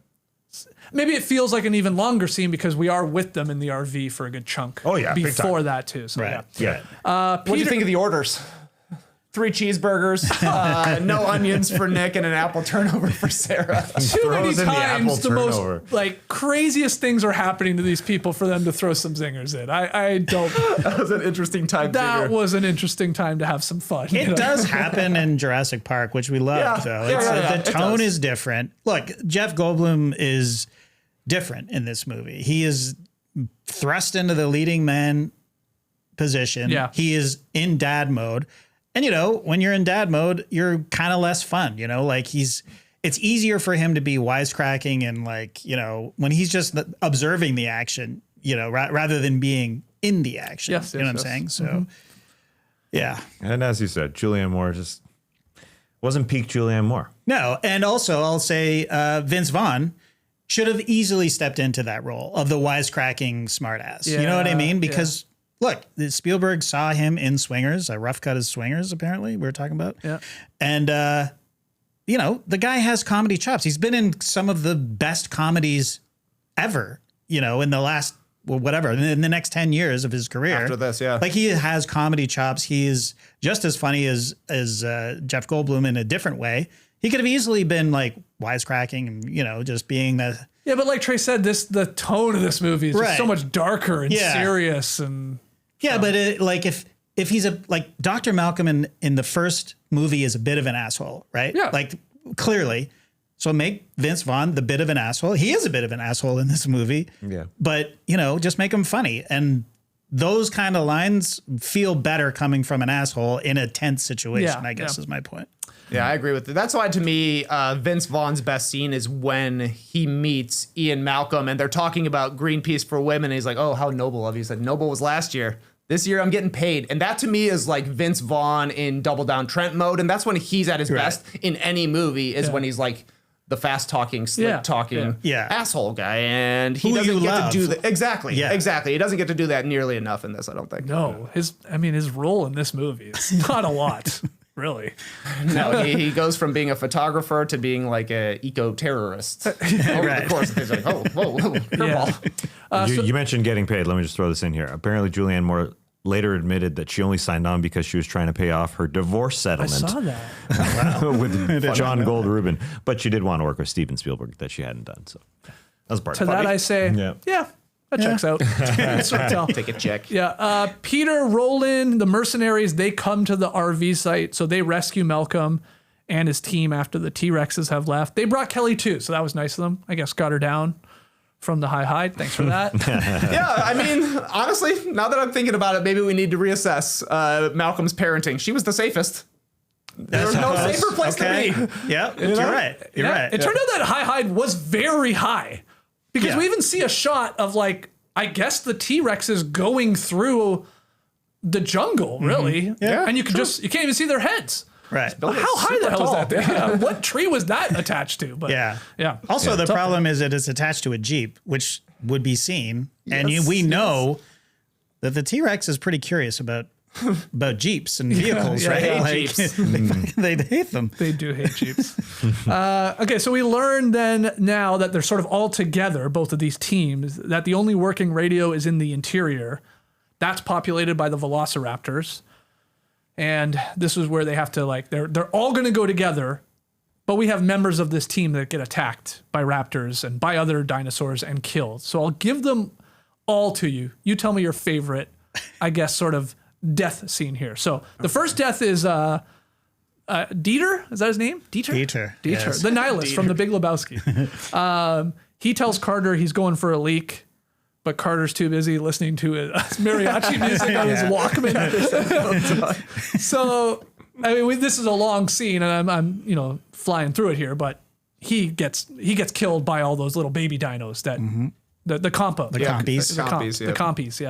Maybe it feels like an even longer scene because we are with them in the RV for a good chunk. Oh, yeah. Before that, too. So, Yeah. What do you think of the orders? 3 cheeseburgers, no onions for Nick, and an apple turnover for Sarah. Too many times the most craziest things are happening to these people for them to throw some zingers in. I don't. That was an interesting time. That was an interesting time to have some fun. It does happen in Jurassic Park, which we love, though. The tone is different. Look, Jeff Goldblum is different in this movie. He is thrust into the leading man position. Yeah. He is in dad mode. And, when you're in dad mode, you're kind of less fun, like it's easier for him to be wisecracking and when he's just observing the action, rather than being in the action. Yes, you know what I'm saying? So, yeah. And as you said, Julianne Moore just wasn't peak Julianne Moore. No. And also I'll say Vince Vaughn should have easily stepped into that role of the wisecracking smartass. You know what I mean? Because look, Spielberg saw him in Swingers. I rough cut his Swingers, apparently, we were talking about. Yeah. And, the guy has comedy chops. He's been in some of the best comedies ever, in the last, in the next 10 years of his career. After this, yeah. Like, he has comedy chops. He is just as funny as Jeff Goldblum in a different way. He could have easily been, wisecracking and, just being the... Yeah, but like Trey said, the tone of this movie is just so much darker and serious and... Yeah, but if he's Dr. Malcolm in the first movie is a bit of an asshole, right? Yeah. Clearly. So make Vince Vaughn the bit of an asshole. He is a bit of an asshole in this movie. Yeah. But, just make him funny. And those kind of lines feel better coming from an asshole in a tense situation, I guess is my point. Yeah, I agree with that. That's why, to me, Vince Vaughn's best scene is when he meets Ian Malcolm and they're talking about Greenpeace for women. And he's like, oh, how noble of you. He said, noble was last year. This year I'm getting paid. And that to me is like Vince Vaughn in Double Down Trent mode. And that's when he's at his best in any movie is when he's like the fast talking, slick talking asshole guy. And he doesn't get to do that. Exactly. He doesn't get to do that nearly enough in this, I don't think. No, his role in this movie is not a lot. Really? No, he goes from being a photographer to being like a eco-terrorist over the course of things. Like, whoa, curveball. You mentioned getting paid. Let me just throw this in here. Apparently, Julianne Moore later admitted that she only signed on because she was trying to pay off her divorce settlement. I saw that. with John Goldrubin. But she did want to work with Steven Spielberg that she hadn't done. So that was part of it. To that I say, that checks out. Take a check. Yeah. Peter, Roland, the mercenaries, they come to the RV site. So they rescue Malcolm. and his team after the T-Rexes have left. They brought Kelly too, so that was nice of them. I guess got her down from the high. Thanks for that. Yeah, I mean, honestly, now that I'm thinking about it, maybe we need to reassess Malcolm's parenting. She was the safest. There's no safer place to be. Yeah, you're right. You're right. It turned out that high was very high because we even see a shot of like, I guess the T-Rexes going through the jungle, really. Yeah. And you can't even see their heads. Right. How high the hell is that thing? Yeah, what tree was that attached to? But Yeah. yeah. Also, the problem is that it's attached to a Jeep, which would be seen. And we know that the T-Rex is pretty curious about Jeeps and vehicles, right? hate Like, Jeeps. they hate them. They do hate Jeeps. Okay, so we learn then now that they're sort of all together, both of these teams, that the only working radio is in the interior. That's populated by the Velociraptors. And this is where they have to, like, they're all going to go together, but we have members of this team that get attacked by raptors and by other dinosaurs and killed. So I'll give them all to you. You tell me your favorite, I guess, sort of death scene here. So the first death is Dieter. Is that his name? Dieter. Yes. The nihilist from The Big Lebowski. He tells Carter he's going for a leak, but Carter's too busy listening to mariachi music on his Walkman. So, I mean, this is a long scene, and I'm flying through it here, but he gets killed by all those little baby dinos that the compies,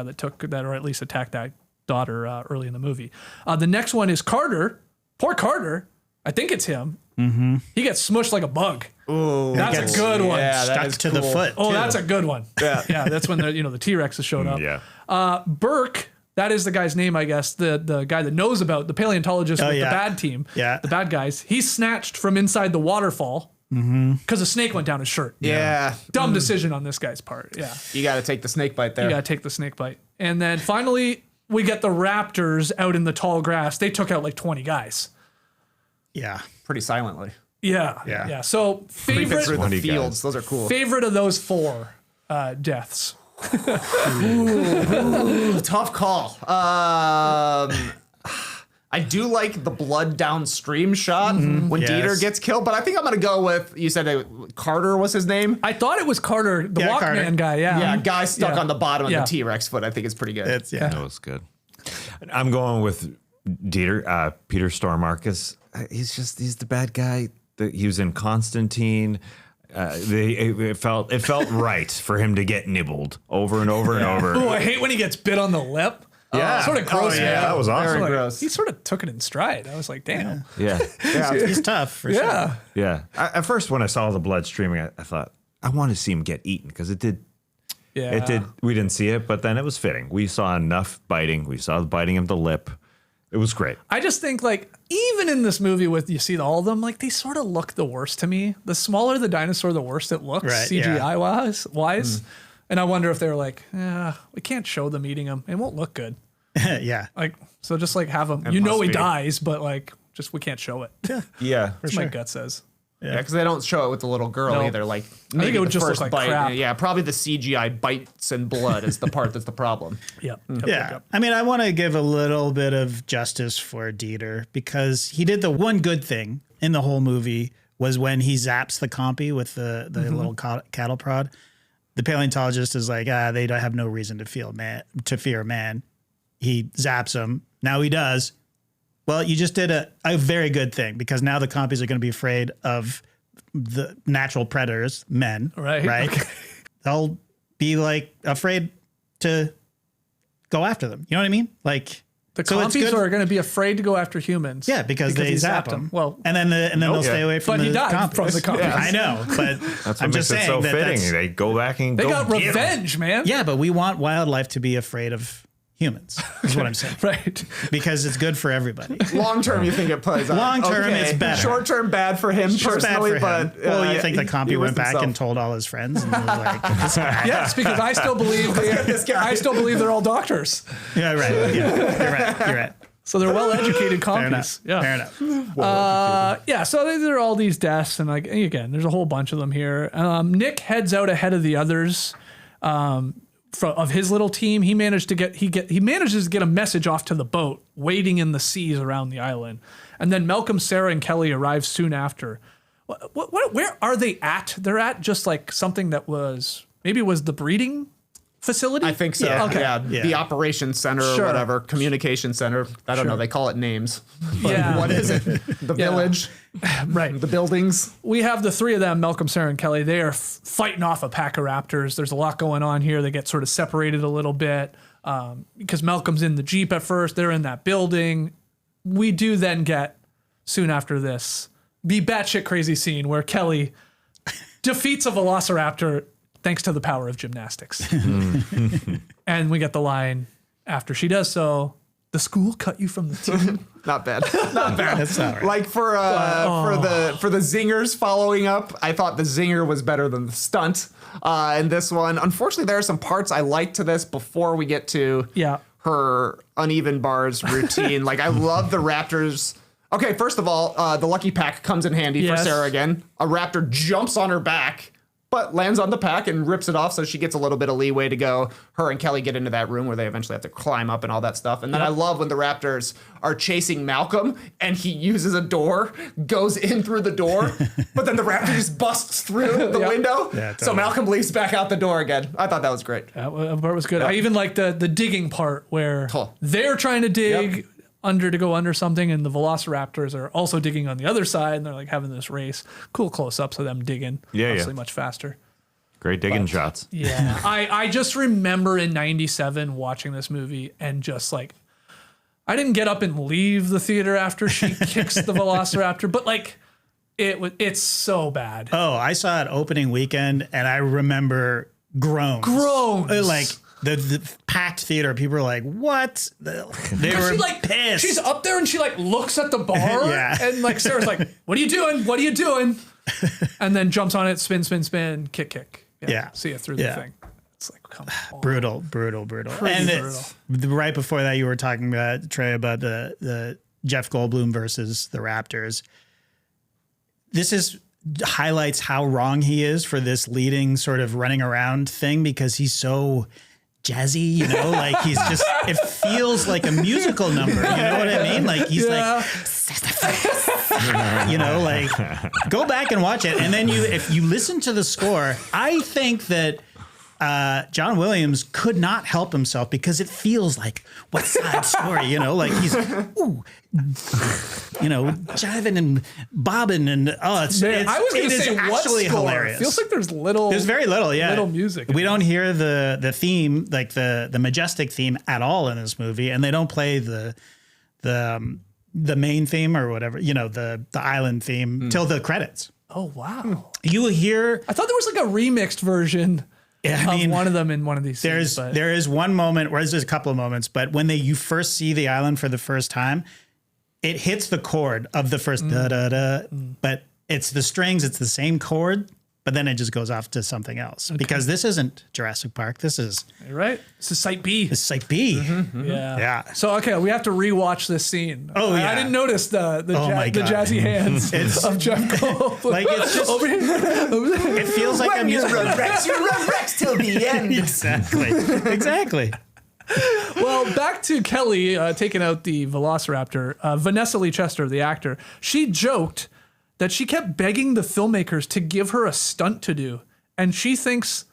that took that, or at least attacked that daughter early in the movie. The next one is Carter. Poor Carter. I think it's him. Mm-hmm. He gets smushed like a bug. Ooh, that's a good one. Yeah, Stuck to the foot. Oh, too. that's a good one. Yeah, that's when the T-Rex has showed up. Yeah. Burke, that is the guy's name, I guess. The guy that knows about the paleontologist with the bad team. Yeah. The bad guys. He's snatched from inside the waterfall because a snake went down his shirt. Yeah. Dumb decision on this guy's part. Yeah. You got to take the snake bite there. You got to take the snake bite. And then finally, we get the Raptors out in the tall grass. They took out like 20 guys. Yeah. Pretty silently. Yeah. So Through favorite the fields. Those are cool. favorite of those four deaths. Tough call. I do like the blood downstream shot when Yes. Dieter gets killed, but I think I'm going to go with, you said Carter was his name? I thought it was Carter, the Walkman Carter. guy. Yeah, guy stuck Yeah. on the bottom of Yeah. the T-Rex foot, I think is pretty good. It's That was good. I'm going with Dieter, Peter Stormarcus. He's the bad guy. He was in Constantine. It felt right for him to get nibbled over and over and over. Oh, I hate when he gets bit on the lip. Yeah. Sort of gross. Yeah, that was awesome. Very Like, gross. he sort of took it in stride. I was like, damn. Yeah. He's tough for sure. Yeah. At first, when I saw the blood streaming, I thought, I want to see him get eaten because it did. Yeah. It did. We didn't see it, but then it was fitting. We saw enough biting. We saw the biting of the lip. It was great. I just think, like, even in this movie with, you see all of them, like, they sort of look the worst to me. The smaller the dinosaur, the worse it looks, Right, CGI wise. And I wonder if they're like, we can't show them eating him. It won't look good. Yeah. Like, so just like have him, It he must be. dies, but like, just we can't show it. Yeah. That's my gut says. Yeah, because they don't show it with the little girl No. either. Like, think maybe it would the just look first like bite. crap. Yeah, probably the CGI bites and blood is the part that's the problem. Yep. Yeah. I mean, I want to give a little bit of justice for Dieter because he did the one good thing in the whole movie was when he zaps the compy with the little cattle prod. The paleontologist is like, they don't have no reason to fear man. He zaps him. Now he does. Well, you just did a very good thing because now the compies are going to be afraid of the natural predators, men. Right. Okay. They'll be like afraid to go after them. You know what I mean? Like The so it's compies good- are going to be afraid to go after humans. yeah, because they he zap zapped them. Well, and then they'll stay away from But the he died compies. from the compies. Yeah, I know, but That's what I'm makes just it saying so that fitting. that's- They go back and they go got get 'em. revenge, man. yeah, but we want wildlife to be afraid of humans. Is what I'm saying. Right. Because it's good for everybody. Long term, you think it plays out. Long term, it's better. Short term, bad for him It's bad personally, for him. but Well, you think the he compy was went back himself. and told all his friends and was like, this guy. Yes, because I still believe I still believe they're all doctors. Yeah, right. Yeah, you're right. So they're well educated Fair compies. enough. Yeah. Fair enough. Yeah, so there are all these deaths, and like again, there's a whole bunch of them here. Nick heads out ahead of the others. of his little team. He manages to get a message off to the boat waiting in the seas around the island. And then Malcolm, Sarah, and Kelly arrive soon after. Where are they at? They're at just like something that was the breeding facility? I think so. Yeah. Okay. Yeah. The operations center or whatever, communication center. I don't know. They call it names. But what is it? The village, right? The buildings. We have the three of them, Malcolm, Sarah, and Kelly. They are fighting off a pack of raptors. There's a lot going on here. They get sort of separated a little bit because Malcolm's in the Jeep at first. They're in that building. We do then get, soon after this, the batshit crazy scene where Kelly defeats a velociraptor thanks to the power of gymnastics. And we get the line after she does so, the school cut you from the team. Not bad. Not bad. That's all right. Like for the zingers following up, I thought the zinger was better than the stunt. In this one, unfortunately, there are some parts I like to this before we get to her uneven bars routine. Like, I love the Raptors. Okay, first of all, the Lucky Pack comes in handy for Sarah again. A raptor jumps on her back, but lands on the pack and rips it off, so she gets a little bit of leeway to go. Her and Kelly get into that room where they eventually have to climb up and all that stuff. And then I love when the Raptors are chasing Malcolm and he uses a door, goes in through the door, but then the Raptor just busts through the window. Yeah, totally. So Malcolm leaps back out the door again. I thought that was great. That part was good. I even liked the digging part where they're trying to dig to go under something, and the velociraptors are also digging on the other side, and they're like having this race. Cool close-ups of them digging. Obviously much faster. Great digging shots. Yeah. I just remember in 97 watching this movie and just like, I didn't get up and leave the theater after she kicks the velociraptor, but like it's so bad. Oh, I saw it opening weekend and I remember groans. Like the packed theater, people were like, what? They were like pissed. She's up there and she like looks at the bar and like Sarah's like, what are you doing? What are you doing? And then jumps on it, spin, kick. Yeah. See it through the thing. It's like, come on. Brutal. And right before that, you were talking about, Trey, about the Jeff Goldblum versus the Raptors. This highlights how wrong he is for this leading sort of running around thing, because he's so jazzy, you know, like he's just, it feels like a musical number, you know what I mean? Like he's like, you know, like go back and watch it. And then if you listen to the score, I think that John Williams could not help himself, because it feels like West Side Story, you know, like he's, ooh, you know, jiving and bobbing and I was going to say actually hilarious. It feels like there's very little, little music. We don't hear the theme, like the majestic theme at all in this movie, and they don't play the main theme or whatever, you know, the island theme till the credits. Oh wow! You hear? I thought there was like a remixed version. Yeah, I mean, one of them in one of these scenes. There is one moment, or there's a couple of moments, but when you first see the island for the first time, it hits the chord of the first da da da, but it's the strings, it's the same chord, but then it just goes off to something else. Because this isn't Jurassic Park. This is You're right. This is Site B. This is Site B. Yeah. So we have to rewatch this scene. Oh yeah. I didn't notice the jazzy hands of Jeff Goldblum. Like it's just over here. It feels like when you run Rex till the end. Exactly. Well, back to Kelly taking out the velociraptor. Vanessa Lee Chester, the actor, she joked that she kept begging the filmmakers to give her a stunt to do. And she thinks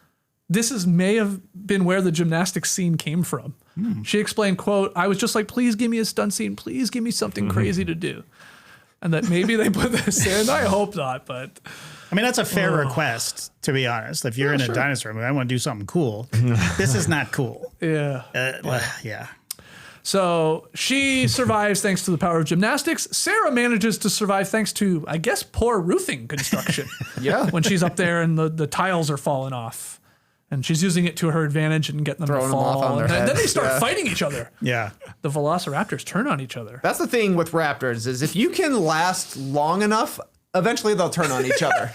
this may have been where the gymnastics scene came from. She explained, quote, I was just like, please give me a stunt scene. Please give me something crazy to do. And that maybe they put this in. I hope not, but... I mean, that's a fair request, to be honest. If you're in a dinosaur movie, I want to do something cool. This is not cool. Yeah. Yeah. So she survives thanks to the power of gymnastics. Sarah manages to survive thanks to, I guess, poor roofing construction. When she's up there and the tiles are falling off. And she's using it to her advantage and getting them to fall. Off on their and then they heads. start fighting each other. Yeah. The velociraptors turn on each other. That's the thing with raptors, is if you can last long enough, eventually they'll turn on each other.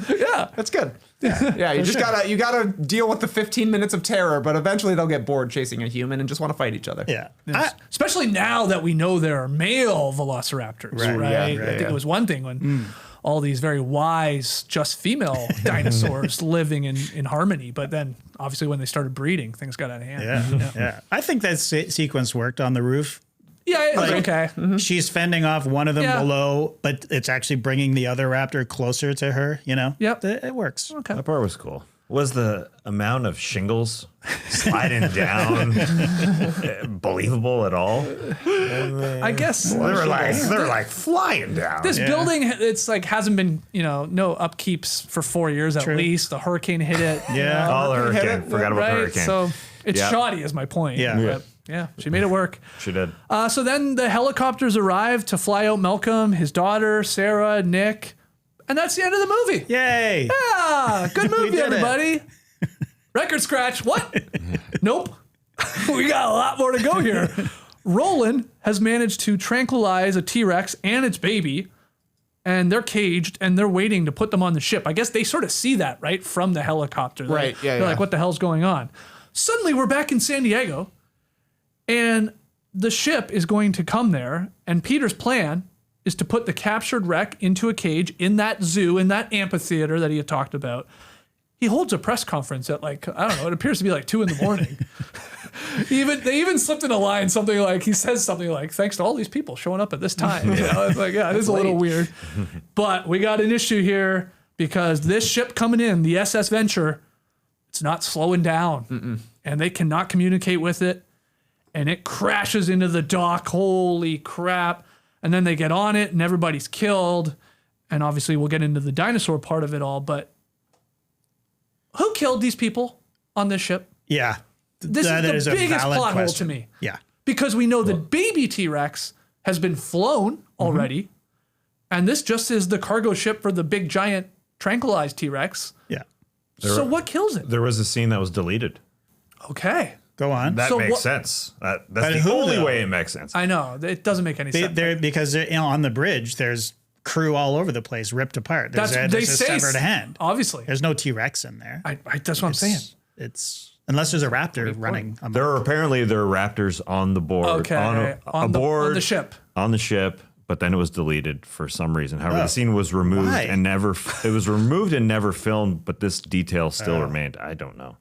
Yeah. That's good. Yeah, you just gotta deal with the 15 minutes of terror, but eventually they'll get bored chasing a human and just want to fight each other. Yeah. Especially now that we know there are male velociraptors, right? Right, I think it was one thing when all these very wise, just female dinosaurs living in harmony. But then obviously when they started breeding, things got out of hand. Yeah. I think that sequence worked on the roof. Yeah, it's okay. She's fending off one of them below, but it's actually bringing the other raptor closer to her, you know? Yep. It works. Okay. That part was cool. Was the amount of shingles sliding down believable at all? I guess They were like flying down. this building, it's like hasn't been, no upkeeps for 4 years at least. The hurricane hit it. Yeah. Oh, the hurricane. Forgot about the Right. hurricane. So it's shoddy is my point. Yeah. But yeah, she made it work. She did. So then the helicopters arrived to fly out Malcolm, his daughter, Sarah, Nick, and that's the end of the movie. Yay. Yeah, good movie, did it. everybody. Record scratch. What? Nope. We got a lot more to go here. Roland has managed to tranquilize a T-Rex and its baby, and they're caged, and they're waiting to put them on the ship. I guess they sort of see that, right, from the helicopter. Right, They're like, what the hell's going on? Suddenly, we're back in San Diego, and the ship is going to come there, and Peter's plan is to put the captured wreck into a cage in that zoo, in that amphitheater that he had talked about. He holds a press conference at it appears to be like 2 a.m. They even slipped in a line, something like, he says something like, thanks to all these people showing up at this time. It's like, yeah, it is a little weird. But we got an issue here because this ship coming in, the SS Venture, it's not slowing down. And they cannot communicate with it. And it crashes into the dock. Holy crap. And then they get on it and everybody's killed. And obviously we'll get into the dinosaur part of it all. But who killed these people on this ship? Yeah. This is the biggest plot hole to me. Yeah. Because we know that baby T-Rex has been flown already. And this just is the cargo ship for the big giant tranquilized T-Rex. Yeah. So what kills it? There was a scene that was deleted. Okay. Go on. That So makes what- sense. That's But the who, only though? way it makes sense. I know. It doesn't make any sense. Because on the bridge, there's crew all over the place, ripped apart. There's That's a they say severed hand. Obviously. There's no T-Rex in there. That's what I'm saying. It's unless there's a raptor running. There are raptors on the board. Okay. On the ship. On the ship, but then it was deleted for some reason. However, the scene was removed Why? and never. It was removed and never filmed, but this detail still remained. I don't know.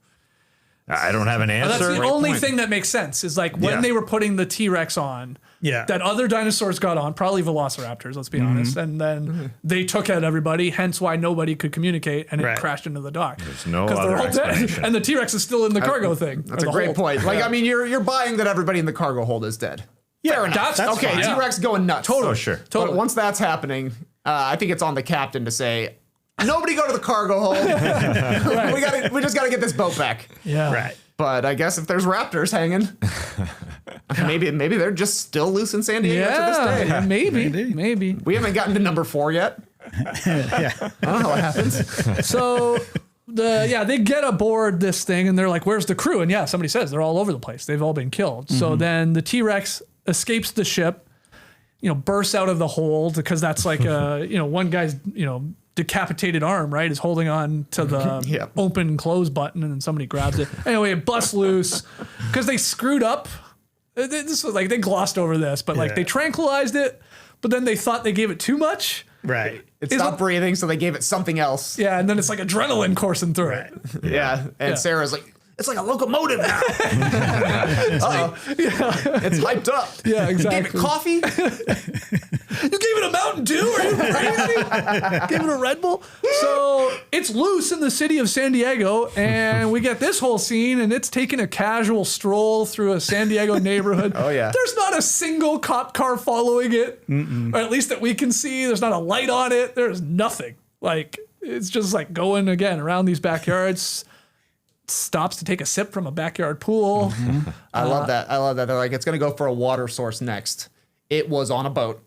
I don't have an answer. That's the only thing that makes sense is like when they were putting the T-Rex on, that other dinosaurs got on, probably velociraptors, let's be honest. And then they took out everybody, hence why nobody could communicate and it crashed into the dock. There's no Because they're other all dead. explanation. And the T-Rex is still in the cargo thing. That's a great point. Like, I mean, you're buying that everybody in the cargo hold is dead. Fair enough. that's okay. fine. Yeah. T-Rex going nuts. Oh, sure. But once that's happening, I think it's on the captain to say, nobody go to the cargo hold. We just got to get this boat back. Yeah. Right. But I guess if there's raptors hanging, maybe they're just still loose in San Diego to this day. Yeah, maybe. We haven't gotten to number 4 yet. Yeah. I don't know what happens. So they get aboard this thing and they're like, where's the crew? And somebody says they're all over the place. They've all been killed. So then the T-Rex escapes the ship, bursts out of the hold because that's like one guy's, decapitated arm, right, is holding on to the open and close button and then somebody grabs it. Anyway, it busts loose because they screwed up. This was like, they glossed over this, but like they tranquilized it, but then they thought they gave it too much. Right. It stopped breathing, so they gave it something else. Yeah, and then it's like adrenaline coursing through it. Yeah. And Sarah's like, it's like a locomotive now. Uh-oh. It's hyped up. Yeah, You exactly. gave it coffee? You gave it a Mountain Dew? Are you crazy? Gave it a Red Bull? So it's loose in the city of San Diego, and we get this whole scene, and it's taking a casual stroll through a San Diego neighborhood. Oh, yeah. There's not a single cop car following it, or at least that we can see. There's not a light on it. There's nothing. Like, it's just like going again around these backyards. Stops to take a sip from a backyard pool. I love that. They're like, it's going to go for a water source next. It was on a boat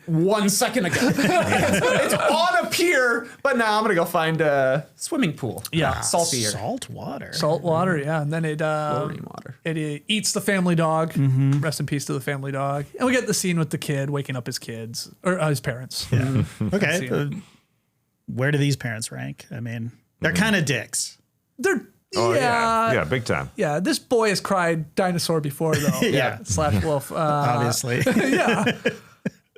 1 second ago. It's on a pier, but now I'm going to go find a swimming pool. Yeah. Saltier. Salt water. Salt water, yeah. And then it Chlorine water. It eats the family dog. Rest in peace to the family dog. And we get the scene with the kid waking up his kids or his parents. Yeah. Okay. Where do these parents rank? I mean, they're kind of dicks. They're yeah, big time. Yeah, this boy has cried dinosaur before though. Yeah. Slash wolf. Obviously. Yeah.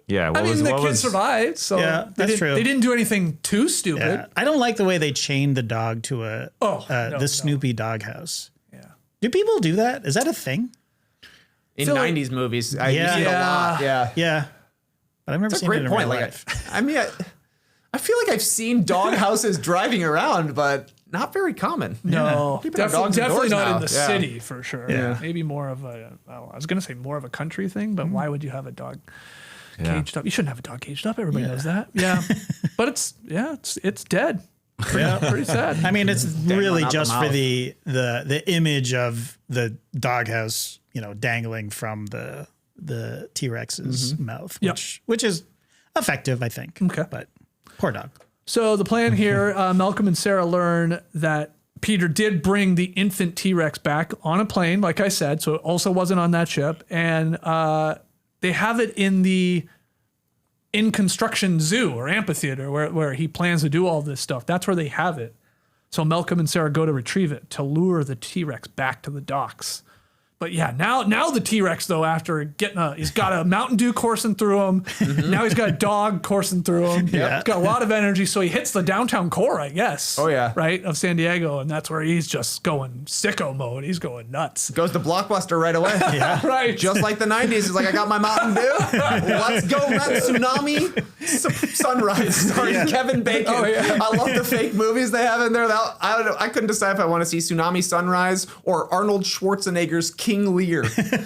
Yeah. I mean, the kid survived, so Yeah, that's true. They didn't do anything too stupid. Yeah. I don't like the way they chained the dog to the Snoopy doghouse. Yeah. Do people do that? Is that a thing? In feel like- 90s movies, I Yeah. see it a lot. Yeah. Yeah. But I've never That's a seen it great in point. real Like, life. I mean, I feel like I've seen dog houses driving around, but not very common. No, Keeping our definitely, dogs definitely indoors not now. in the Yeah. city for sure. Yeah. Maybe more of a, I was going to say more of a country thing, but why would you have a dog Yeah. caged up? You shouldn't have a dog caged up. Everybody knows that. Yeah. But it's dead. Yeah. Pretty sad. I mean, it's really out the just for mouth. the image of the doghouse, dangling from the T-Rex's mouth, Yep. which is effective, I think. Okay. But poor dog. So the plan here, Malcolm and Sarah learn that Peter did bring the infant T-Rex back on a plane, like I said, so it also wasn't on that ship. And they have it in construction zoo or amphitheater where he plans to do all this stuff. That's where they have it. So Malcolm and Sarah go to retrieve it to lure the T-Rex back to the docks. But yeah, now the T-Rex though, after he's got a Mountain Dew coursing through him. Now he's got a dog coursing through him. Yeah. He's got a lot of energy, so he hits the downtown core, I guess. Oh, yeah. Right, of San Diego, and that's where he's just going sicko mode. He's going nuts. Goes to Blockbuster right away. Right. Just like the 90s. He's like, I got my Mountain Dew. Let's go rent Tsunami Sunrise starring Kevin Bacon. Oh, yeah. I love the fake movies they have in there. I couldn't decide if I want to see Tsunami Sunrise or Arnold Schwarzenegger's King Lear.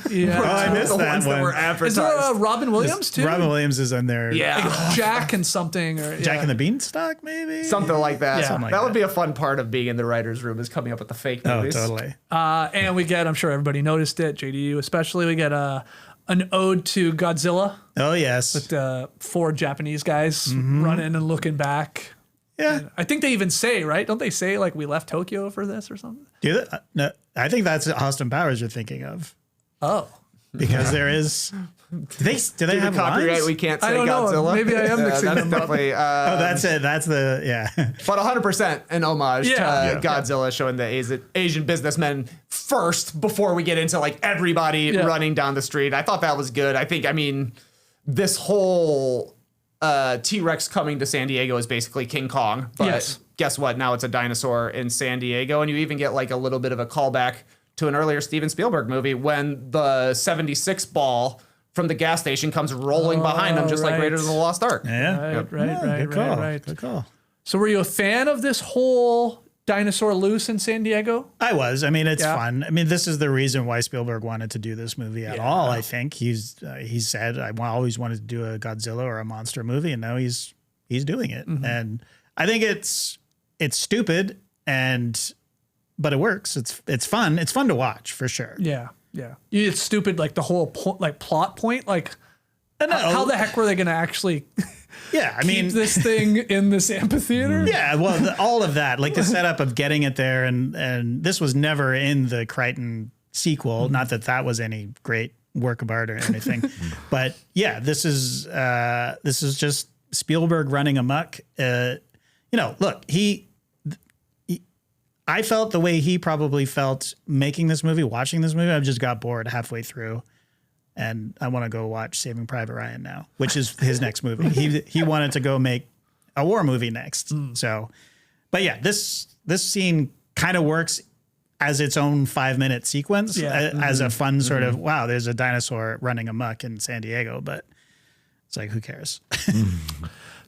Yeah. Oh, I missed the that ones one. that were Is advertised. there Robin Williams too? Robin Williams is in there. Yeah. Jack and something or Jack and the Beanstalk, maybe? Something like that. Yeah. Something like that that. would be a fun part of being in the writer's room, is coming up with the fake Oh, movies. totally. And we get, I'm sure everybody noticed it, JDU especially, we get an ode to Godzilla. Oh, yes. The 4 Japanese guys running and looking back. Yeah. I think they even say, right? Don't they say like we left Tokyo for this or something? Do they? No, I think that's Austin Powers you're thinking of. Oh, Because there is. Do they The have copyright, lines? we can't say I don't know. Godzilla. Maybe I am mixing that's them up. definitely, Oh, that's it. That's the. Yeah. but 100% an homage Yeah. to Godzilla, showing the Asian businessmen first before we get into like everybody running down the street. I thought that was good. I mean, this whole T-Rex coming to San Diego is basically King Kong. But Yes. guess what? Now it's a dinosaur in San Diego. And you even get like a little bit of a callback to an earlier Steven Spielberg movie when the 76 ball from the gas station comes rolling behind him, just like right. Raiders of the Lost Ark. Yeah. right. Good call. Good call. So were you a fan of this whole dinosaur loose in San Diego? I was. I mean, it's Yeah. fun. I mean, this is the reason why Spielberg wanted to do this movie at all. I think he said I always wanted to do a Godzilla or a monster movie, and now he's doing it. And I think it's stupid, but it works. It's fun. It's fun to watch for sure. Yeah. It's stupid, like the whole plot point. Like, how the heck were they going to actually Yeah, I keep mean, this thing in this amphitheater? yeah, well, all of that, like the setup of getting it there, and this was never in the Crichton sequel. Not that was any great work of art or anything, but yeah, this is just Spielberg running amok. Look, I felt the way he probably felt making this movie, watching this movie. I just got bored halfway through, and I want to go watch Saving Private Ryan now, which is his next movie. He wanted to go make a war movie next. So, but yeah, this scene kind of works as its own 5-minute sequence, as a fun sort of, wow, there's a dinosaur running amok in San Diego, but it's like, who cares?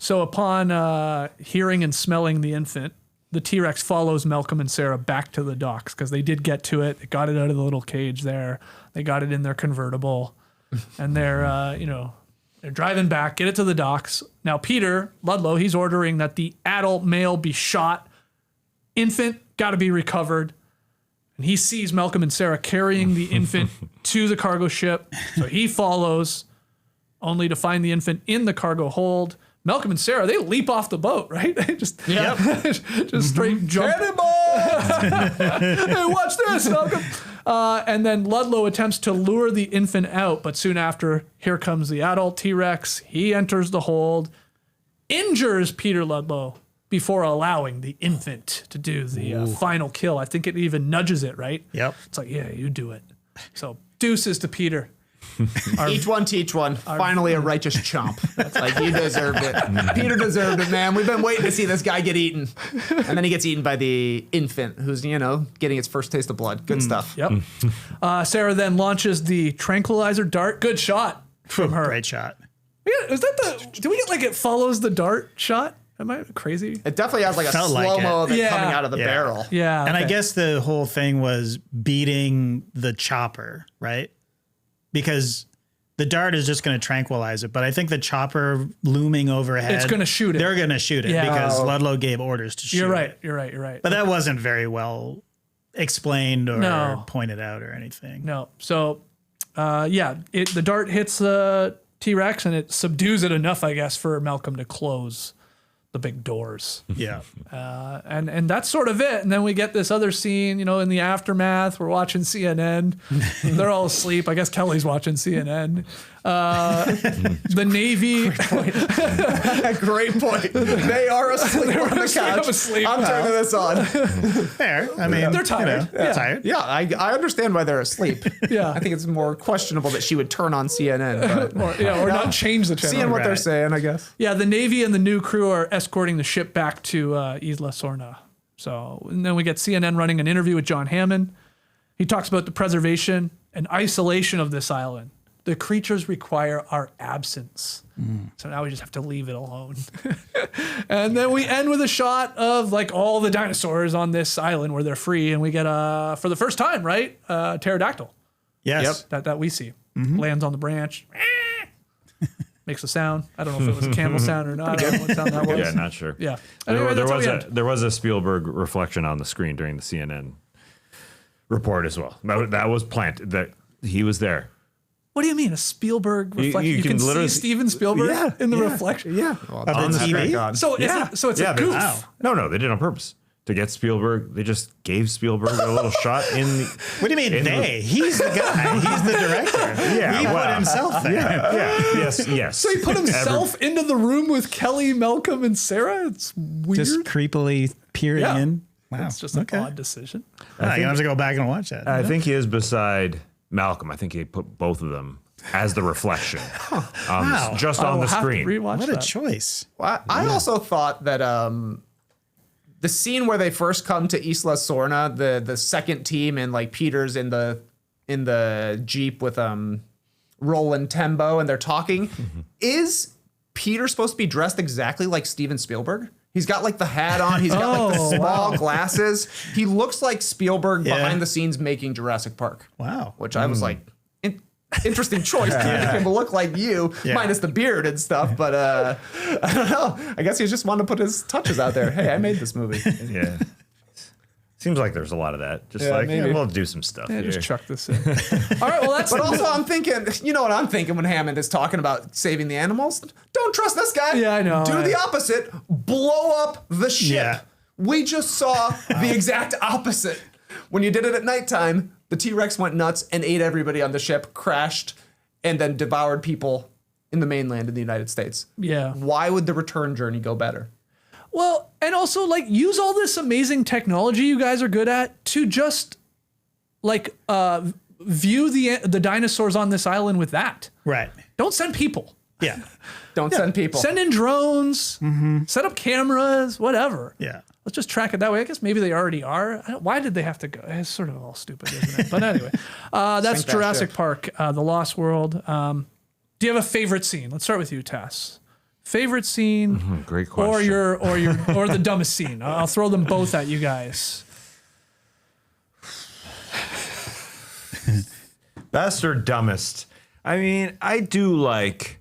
So upon hearing and smelling the infant, the T-Rex follows Malcolm and Sarah back to the docks because they did get to it. They got it out of the little cage there. They got it in their convertible, and they're driving back, get it to the docks. Now Peter Ludlow, he's ordering that the adult male be shot. Infant got to be recovered. And he sees Malcolm and Sarah carrying the infant to the cargo ship. So he follows, only to find the infant in the cargo hold. Malcolm and Sarah, they leap off the boat, right? They just straight jump. Hey, watch this, Malcolm. And then Ludlow attempts to lure the infant out, but soon after, here comes the adult T-Rex. He enters the hold, injures Peter Ludlow before allowing the infant to do the final kill. I think it even nudges it, right? Yep. It's like, yeah, you do it. So deuces to Peter. Each one teach one. Finally, a righteous chomp. That's like, you deserved it. Peter deserved it, man. We've been waiting to see this guy get eaten. And then he gets eaten by the infant who's, getting its first taste of blood. Good stuff. Yep. Sarah then launches the tranquilizer dart. Good shot from her. Great shot. Yeah, is that do we get like it follows the dart shot? Am I crazy? It definitely has like a Felt like slow-mo of it Yeah. coming out of the barrel. Yeah. And I okay. guess the whole thing was beating the chopper, right? Because the dart is just going to tranquilize it, but I think the chopper looming overhead, It's gonna shoot it. They're going to shoot it Yeah. because Ludlow gave orders to shoot. You're right. it. You're right. But that wasn't very well explained or No. pointed out or anything. No. So, the dart hits the T-Rex and it subdues it enough, I guess, for Malcolm to close the big doors. Yeah. And that's sort of it. And then we get this other scene, in the aftermath. We're watching CNN. They're all asleep. I guess Kelly's watching CNN. The Navy. Great point. They are asleep on the straight up couch. asleep. I'm turning this on. Fair. I mean, They're tired. They're tired. Yeah, I understand why they're asleep. Yeah. I think it's more questionable that she would turn on CNN. But Or not change the channel. seeing what they're Right. saying, I guess. Yeah, the Navy and the new crew are escorting the ship back to Isla Sorna. So, and then we get CNN running an interview with John Hammond. He talks about the preservation and isolation of this island. The creatures require our absence. So now we just have to leave it alone. And then we end with a shot of like all the dinosaurs on this island where they're free. And we get, for the first time, right? Pterodactyl Yes. that we see. Lands on the branch. Makes a sound. I don't know if it was a camel sound or not. I don't know what sound that was. Yeah, not sure. Yeah. There, Anyway, there that's how was we a end. there was a Spielberg reflection on the screen during the CNN report as well. That was planted. That he was there. What do you mean a Spielberg reflection? You, can literally see Steven Spielberg in the reflection. Yeah, On the TV? So so it's a they- goof. No, they did it on purpose to get Spielberg. They just gave Spielberg a little shot in. What do you mean they? He's the guy. He's the director. Yeah, he put wow. himself there. Yes. So he put himself into the room with Kelly, Malcolm, and Sarah. It's weird. Just creepily peering Yeah. in. Wow. It's just an odd decision. I'm gonna have to go back and watch that. I think he is beside Malcolm. I think he put both of them as the reflection, just I on will the have to screen. rewatch What a that. choice. Well, I also thought that the scene where they first come to Isla Sorna, the second team, and like Peter's in the Jeep with Roland Tembo, and they're talking. Is Peter supposed to be dressed exactly like Steven Spielberg? He's got like the hat on. He's got like the small glasses. He looks like Spielberg behind the scenes making Jurassic Park. Wow. Which I was like, interesting choice to make him look like you, minus the beard and stuff. But I don't know. I guess he just wanted to put his touches out there. Hey, I made this movie. Yeah. Seems like there's a lot of that. Just maybe. we'll do some stuff Yeah, here. just chuck this in. All right, well, that's But also, I'm thinking, you know what I'm thinking when Hammond is talking about saving the animals? Don't trust this guy. Yeah, I know. Do the opposite. Blow up the ship. Yeah. We just saw the exact opposite. When you did it at nighttime, the T-Rex went nuts and ate everybody on the ship, crashed, and then devoured people in the mainland in the United States. Yeah. Why would the return journey go better? Well, and also like use all this amazing technology you guys are good at to just like view the dinosaurs on this island with that. Right. Don't send people. Yeah. Don't send people. Send in drones, set up cameras, whatever. Yeah. Let's just track it that way. I guess maybe they already are. Why did they have to go? It's sort of all stupid, isn't it? But anyway, that's Sink that Jurassic ship. Park, The Lost World. Do you have a favorite scene? Let's start with you, Tess. Favorite scene, Great question. or the dumbest scene. I'll throw them both at you guys. Best or dumbest? I mean, I do like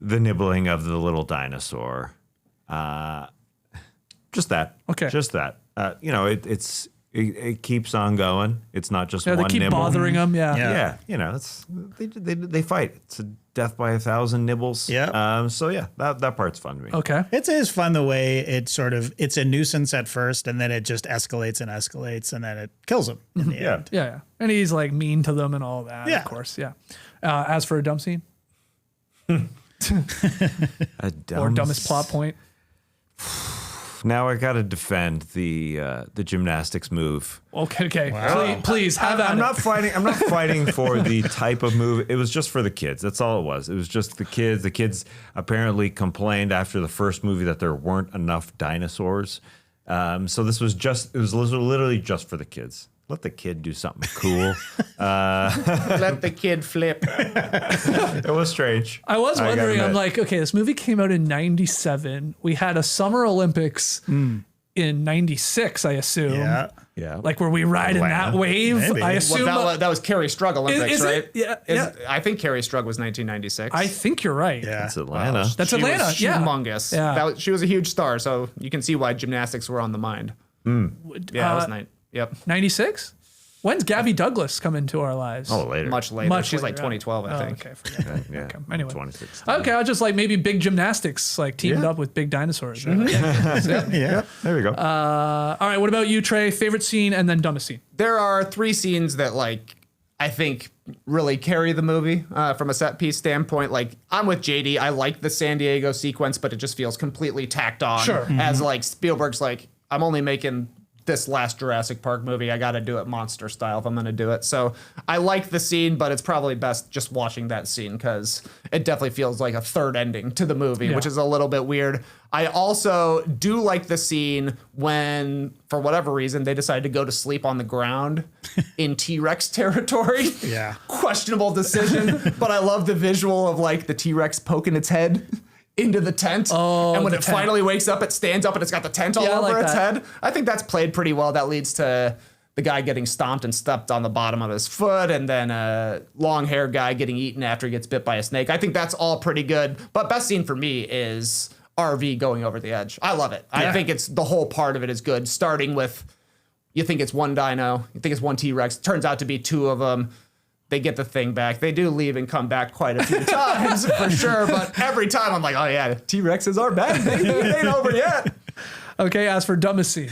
the nibbling of the little dinosaur. Just that. Okay. Just that. It keeps on going. It's not just Yeah, one they keep nibble. bothering them. Yeah. Yeah. Yeah, it's they fight. It's a death by 1,000 nibbles. Yeah. So yeah, that part's fun to me. Okay. It's fun the way it's a nuisance at first and then it just escalates and then it kills him in the Yeah. end. Yeah. And he's like mean to them and all that. Yeah. Of course. Yeah. As for a dumb scene A or dumbest plot point. now I got to defend the gymnastics move. Okay. Please have at I'm it. not fighting. I'm not fighting for the type of move. It was just for the kids. That's all it was. It was just the kids. The kids apparently complained after the first movie that there weren't enough dinosaurs. So this was just. It was literally just for the kids. Let the kid do something cool. Let the kid flip. It was strange. I was gotta wondering, I'm admit. like, okay, this movie came out in 97. We had a Summer Olympics in 96, I assume. Yeah. Like, were we riding that wave? Maybe. I assume. That was Kerry Strug Olympics, is right? it? Yeah. I think Kerry Strug was 1996. I think you're right. Yeah. It's Atlanta. That's She Atlanta. was Yeah. humongous. Yeah. She was a huge star, so you can see why gymnastics were on the mind. Yeah, that was nice. Yep. 96? When's Gabby Douglas come into our lives? Oh, later. Much later. Much She's like later. 2012, I think. Okay, forget Yeah. Okay, anyway. 2016. Okay, I'll just like maybe big gymnastics like teamed up with big dinosaurs. Yeah. There we go. All right, what about you, Trey? Favorite scene and then dumbest scene? There are 3 scenes that like I think really carry the movie from a set piece standpoint. Like I'm with JD. I like the San Diego sequence, but it just feels completely tacked on. Sure. As like Spielberg's like, I'm only making this last Jurassic Park movie. I got to do it monster style if I'm going to do it. So I like the scene, but it's probably best just watching that scene because it definitely feels like a third ending to the movie, which is a little bit weird. I also do like the scene when, for whatever reason, they decide to go to sleep on the ground in T-Rex territory. Yeah. Questionable decision, but I love the visual of like the T-Rex poking its head into the tent. And when the it tent. finally wakes up, it stands up and it's got the tent all Yeah, I over like its that. head. I think that's played pretty well. That leads to the guy getting stomped and stepped on the bottom of his foot, and then a long hair guy getting eaten after he gets bit by a snake. I think that's all pretty good. But best scene for me is RV going over the edge. I love it. I think it's the whole part of it is good. Starting with, you think it's one dino, you think it's one T-Rex, turns out to be 2 of them. They get the thing back. They do leave and come back quite a few times for sure. But every time I'm like, oh yeah, T-Rexes are bad. They ain't over yet. Okay, as for dumbest scene.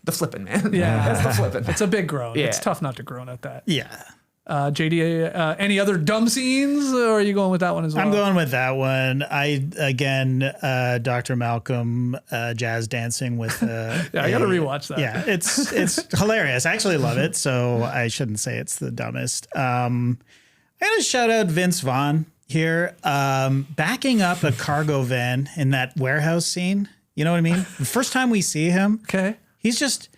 The flipping, man. Yeah. That's the flipping. It's a big groan. Yeah. It's tough not to groan at that. Yeah. JD, any other dumb scenes, or are you going with that one as well? I'm going with that one. Dr. Malcolm jazz dancing with. Yeah, I got to rewatch that. Yeah, it's hilarious. I actually love it, so I shouldn't say it's the dumbest. I got to shout out Vince Vaughn here, backing up a cargo van in that warehouse scene. You know what I mean? The first time we see him, Okay. he's just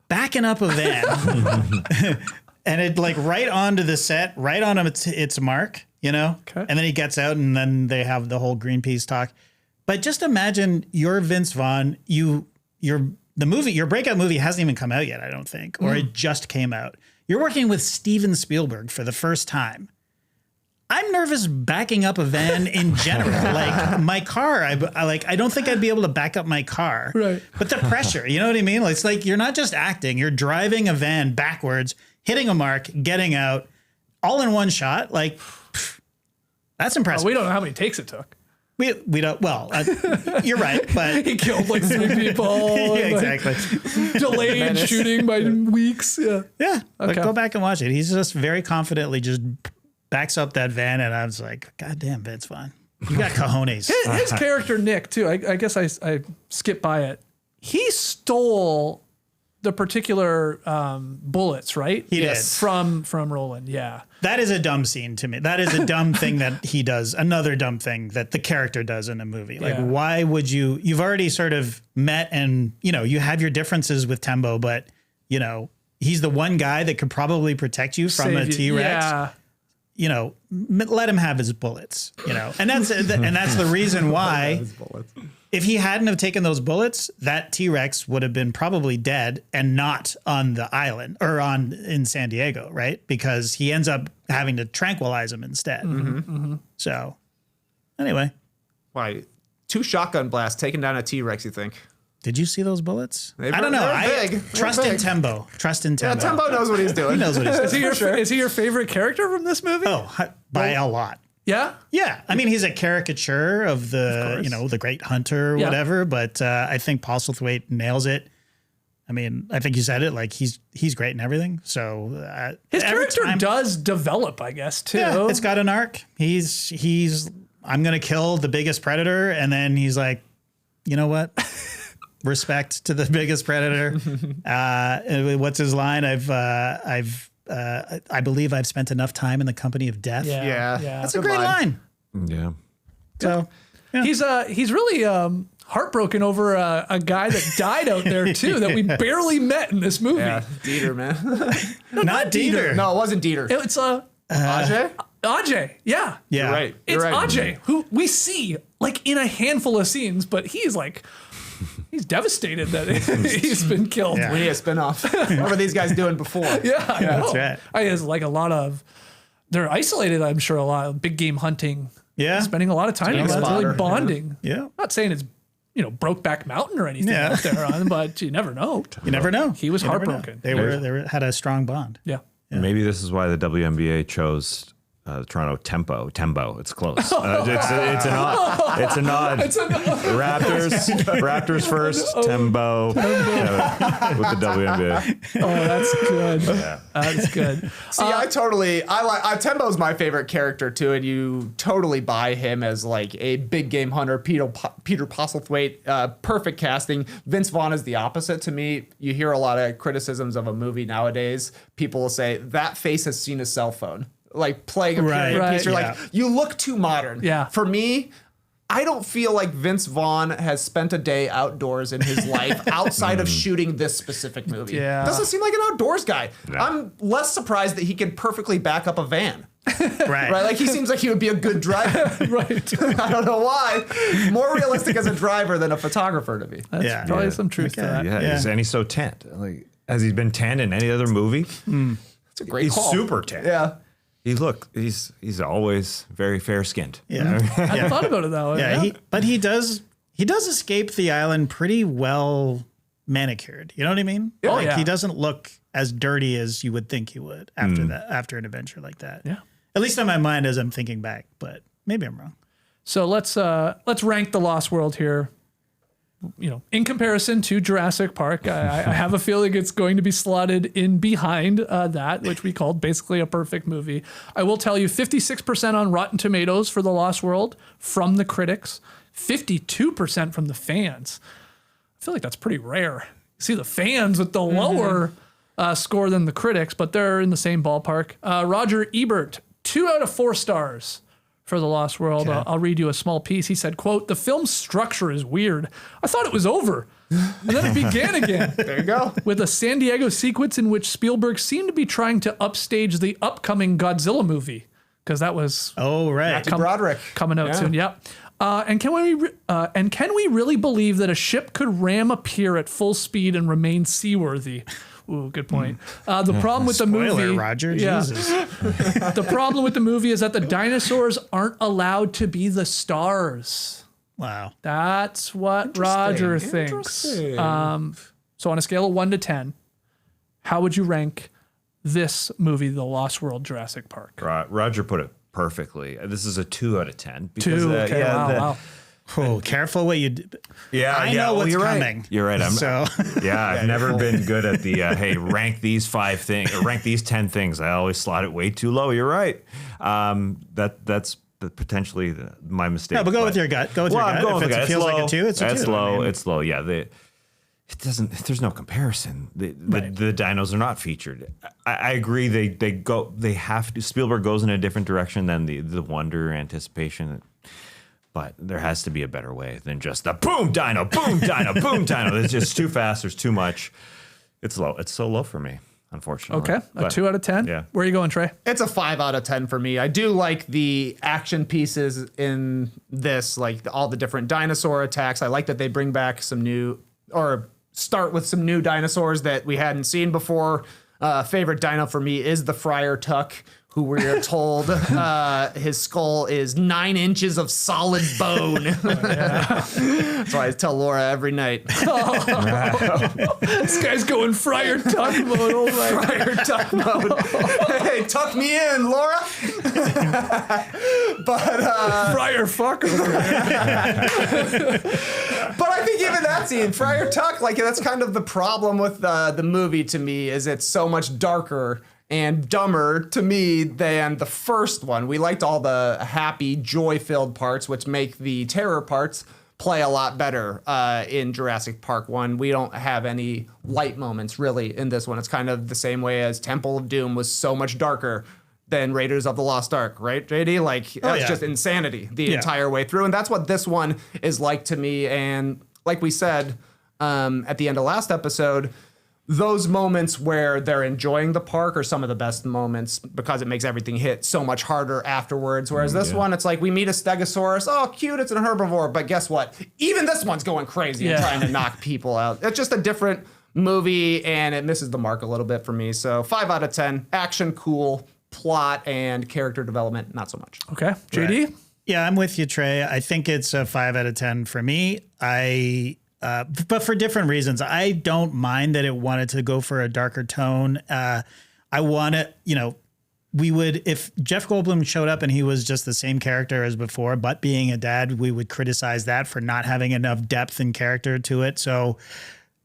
backing up a van. And it like right onto the set, right on its mark, you know? Okay. And then he gets out and then they have the whole Greenpeace talk. But just imagine you're Vince Vaughn, your breakout movie hasn't even come out yet, I don't think, or it just came out. You're working with Steven Spielberg for the first time. I'm nervous backing up a van in general. Like my car, I don't think I'd be able to back up my car. Right. But the pressure, you know what I mean? It's like you're not just acting, you're driving a van backwards, hitting a mark, getting out, all in one shot. Like, that's impressive. We don't know how many takes it took. We don't, well, you're right, but. He killed like 3 people. Yeah, and, like, exactly. delayed shooting by weeks. Yeah. Yeah. Like, Okay. go back and watch it. He's just very confidently just backs up that van, and I was like, God damn, Vince Vaughn. You got cojones. His character, Nick, too, I guess I skipped by it. He stole the particular bullets, right? He did. From Roland, yeah. That is a dumb scene to me. That is a dumb thing that he does. Another dumb thing that the character does in a movie. Like, Yeah. why would you've already sort of met and, you have your differences with Tembo, but, he's the one guy that could probably protect you from Save a you. T-Rex. Yeah. Let him have his bullets, and that's the reason why if he hadn't have taken those bullets, that T-Rex would have been probably dead and not on the island or in San Diego. Right. Because he ends up having to tranquilize him instead. So anyway, Why? 2 shotgun blasts taking down a T-Rex, you think? did you see those bullets? They I don't know. they're big. Trust They're in big. Tembo. Trust in Tembo. Yeah, Tembo knows what he's doing. He knows what he's doing. Is he your favorite character from this movie? Oh, by a lot. Yeah? Yeah, I mean, he's a caricature of the, the great hunter or Yeah. whatever, but I think Paul Slithwaite nails it. I mean, I think you said it, like he's great in everything. So His every character time- does develop, I guess, too. Yeah, it's got an arc. He's I'm going to kill the biggest predator. And then he's like, you know what? Respect to the biggest predator. What's his line? I believe I've spent enough time in the company of death. Yeah. That's a great line. Yeah. So yeah. He's really heartbroken over a guy that died out there too that we barely met in this movie. Yeah, Dieter, man. Not Dieter. No, it wasn't Dieter. It's Ajay? Ajay. Yeah. Yeah. You're right. It's You're right. Ajay, who we see like in a handful of scenes, but he's devastated that he's been killed. Yeah. We need a spinoff. What were these guys doing before? Yeah, I know. That's right. It's like a lot of, they're isolated, I'm sure, a lot of big game hunting. Yeah. Spending a lot of time together, really spotter. bonding. Yeah. Not saying it's, Brokeback Mountain or anything Yeah. out there on, but you never know. You never know. He was You never know. heartbroken. They had a strong bond. Yeah. Maybe this is why the WNBA chose Toronto Tembo. It's close. It's a nod. It's a nod. Raptors first. Tembo with the WNBA. Oh, that's good. That's good. See, I like Tembo's my favorite character too, and you totally buy him as like a big game hunter. Peter Postlethwaite, perfect casting. Vince Vaughn is the opposite to me. You hear a lot of criticisms of a movie nowadays. People will say that face has seen a cell phone, like playing a period piece. You're like, you look too modern. Yeah. For me, I don't feel like Vince Vaughn has spent a day outdoors in his life outside of shooting this specific movie. Yeah. Doesn't seem like an outdoors guy. No. I'm less surprised that he can perfectly back up a van. Right. Right? Like he seems like he would be a good driver. Right. I don't know why. More realistic as a driver than a photographer to me. That's probably some truth to that. Yeah, Yeah. and he's so tanned. Like, has he been tanned in any other movie? It's a great He's call. super tanned. Yeah. He's always very fair skinned. Yeah. I hadn't thought about it that way. Yeah. But he does escape the island pretty well manicured. You know what I mean? Oh, Like, yeah. he doesn't look as dirty as you would think he would after an adventure like that. Yeah. At least in my mind as I'm thinking back, but maybe I'm wrong. So let's rank The Lost World here. In comparison to Jurassic Park, I have a feeling it's going to be slotted in behind that, which we called basically a perfect movie. I will tell you 56% on Rotten Tomatoes for The Lost World from the critics, 52% from the fans. I feel like that's pretty rare. See the fans with the lower score than the critics, but they're in the same ballpark. Roger Ebert, 2 out of 4 stars for The Lost World. I'll read you a small piece. He said, quote, "The film's structure is weird. I thought it was over. And then it began again." There you go. With a San Diego sequence in which Spielberg seemed to be trying to upstage the upcoming Godzilla movie. Because that was Matthew Broderick. coming out soon. Yep. And can we really believe that a ship could ram a pier at full speed and remain seaworthy? Ooh, good point. The problem with the Spoiler, movie, Roger. Yeah. Jesus. The problem with the movie is that the dinosaurs aren't allowed to be the stars. Wow. That's what Roger thinks. So on a scale of 1 to 10, how would you rank this movie, The Lost World, Jurassic Park? Roger put it perfectly. This is a 2 out of 10. Because, 2. Okay, wow. Oh, careful what you do. I know what's you're coming. Right. You're right. I've never been good at the hey, rank these 5 things or rank these 10 things. I always slot it way too low. You're right. That's potentially my mistake. No, but go with your gut. Go with your gut. I'm going with If it feels like a 2, it's a 2. It's low. It's low. Yeah. It doesn't. There's no comparison. The dinos are not featured. I agree. They have to. Spielberg goes in a different direction than the wonder anticipation. But there has to be a better way than just the boom dino, boom dino, boom dino. It's just too fast. There's too much. It's low. It's so low for me, unfortunately. Okay, a 2 out of 10. Yeah. Where are you going, Trey? It's a 5 out of 10 for me. I do like the action pieces in this, like all the different dinosaur attacks. I like that they bring back some new, or start with some new dinosaurs that we hadn't seen before. Favorite dino for me is the Friar Tuck, who we are told his skull is 9 inches of solid bone. That's why I tell Laura every night. This guy's going Friar Tuck mode. Oh my. Friar Tuck mode. Hey, tuck me in, Laura. But Friar fucker. But I think even that scene, Friar Tuck, like that's kind of the problem with the movie to me, is it's so much darker and dumber to me than the first one. We liked all the happy, joy-filled parts, which make the terror parts play a lot better in Jurassic Park 1. We don't have any light moments really in this one. It's kind of the same way as Temple of Doom was so much darker than Raiders of the Lost Ark, right, JD? Like, that's just insanity the entire way through. And that's what this one is like to me. And like we said at the end of last episode, those moments where they're enjoying the park are some of the best moments because it makes everything hit so much harder afterwards. Whereas this one, it's like we meet a Stegosaurus. Oh, cute, it's a herbivore. But guess what? Even this one's going crazy and trying to knock people out. It's just a different movie, and it misses the mark a little bit for me. So 5 out of 10. Action, cool. Plot and character development, not so much. Okay. JD? Right. Yeah, I'm with you, Trey. I think it's a 5 out of 10 for me. But for different reasons. I don't mind that it wanted to go for a darker tone. I want to, we would, if Jeff Goldblum showed up and he was just the same character as before, but being a dad, we would criticize that for not having enough depth and character to it. So,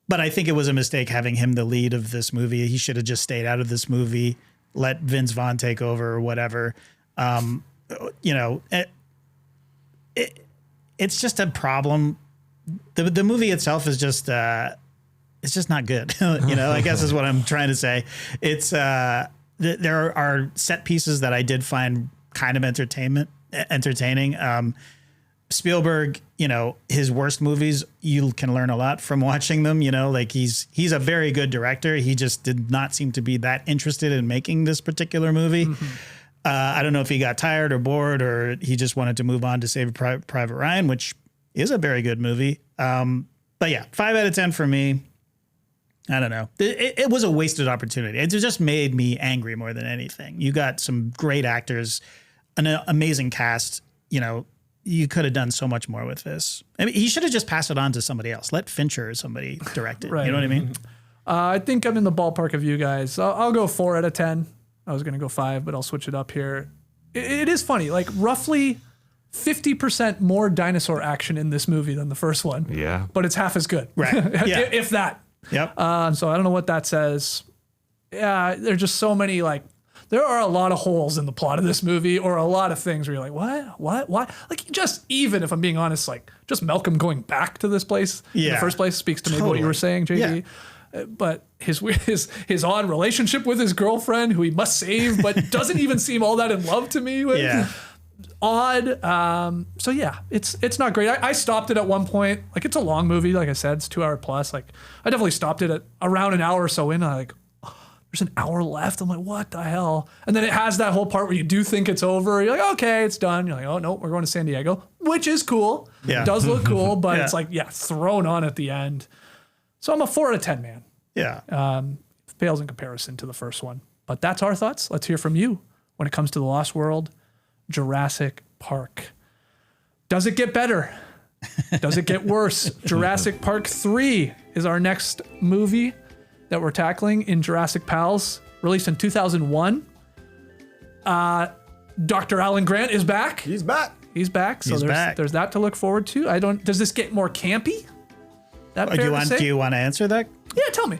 but I think it was a mistake having him the lead of this movie. He should have just stayed out of this movie. Let Vince Vaughn take over or whatever. It's just a problem. The movie itself is just it's just not good. I guess is what I'm trying to say. It's there are set pieces that I did find kind of entertaining. Spielberg, his worst movies, you can learn a lot from watching them. Like he's a very good director. He just did not seem to be that interested in making this particular movie. Mm-hmm. I don't know if he got tired or bored or he just wanted to move on to Saving Private Ryan, which is a very good movie. But yeah, 5 out of 10 for me. I don't know. It was a wasted opportunity. It just made me angry more than anything. You got some great actors, an amazing cast, you could have done so much more with this. I mean, he should have just passed it on to somebody else. Let Fincher or somebody direct it. Right. You know what I mean? I think I'm in the ballpark of you guys. I'll go 4 out of 10. I was going to go 5, but I'll switch it up here. It is funny. Like roughly 50% more dinosaur action in this movie than the first one. Yeah. But it's half as good. Right. Yeah. If that. Yep. So I don't know what that says. Yeah, there's just so many there are a lot of holes in the plot of this movie, or a lot of things where you're like, what? Like, just even if I'm being honest, just Malcolm going back to this place in the first place speaks to maybe what you were saying, JD. Yeah. But his odd relationship with his girlfriend, who he must save, but doesn't even seem all that in love to me. Odd. So yeah, it's not great. I stopped it at one point. Like, it's a long movie. Like I said, it's 2 hour plus. Like, I definitely stopped it at around an hour or so in. There's an hour left. I'm like, what the hell? And then it has that whole part where you do think it's over. You're like, okay, it's done. You're like, oh, no, we're going to San Diego, which is cool. Yeah. It does look cool, but it's thrown on at the end. So I'm a 4 out of 10, man. Yeah. Fails in comparison to the first one. But that's our thoughts. Let's hear from you when it comes to The Lost World, Jurassic Park. Does it get better? Does it get worse? Jurassic Park 3 is our next movie that we're tackling in Jurassic Pals, released in 2001. Dr. Alan Grant is back. He's back. So there's that to look forward to. Does this get more campy? Do you want to answer that? Yeah, tell me.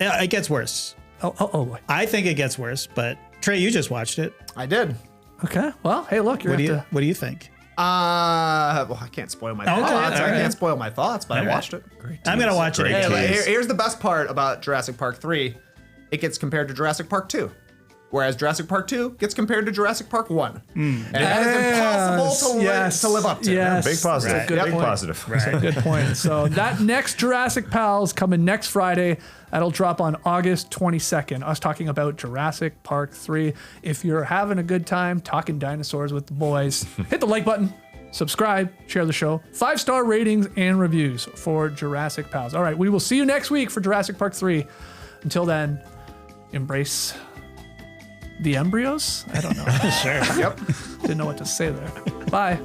Yeah, it gets worse. Oh boy. I think it gets worse, but Trey, you just watched it. I did. Okay. Well, hey, look, what do you think? Well, I can't spoil my thoughts. I can't spoil my thoughts, but I watched it. Great. I'm going to watch it. Here's the best part about Jurassic Park 3. It gets compared to Jurassic Park 2. Whereas Jurassic Park 2 gets compared to Jurassic Park 1. And that is impossible to live up to. Yes. Big positive. Right. Big positive. Right. Good point. So that next Jurassic Pals coming next Friday. That'll drop on August 22nd. Us talking about Jurassic Park 3. If you're having a good time talking dinosaurs with the boys, hit the like button, subscribe, share the show. 5-star ratings and reviews for Jurassic Pals. All right, we will see you next week for Jurassic Park 3. Until then, embrace the embryos? I don't know. Sure. Yep. Didn't know what to say there. Bye.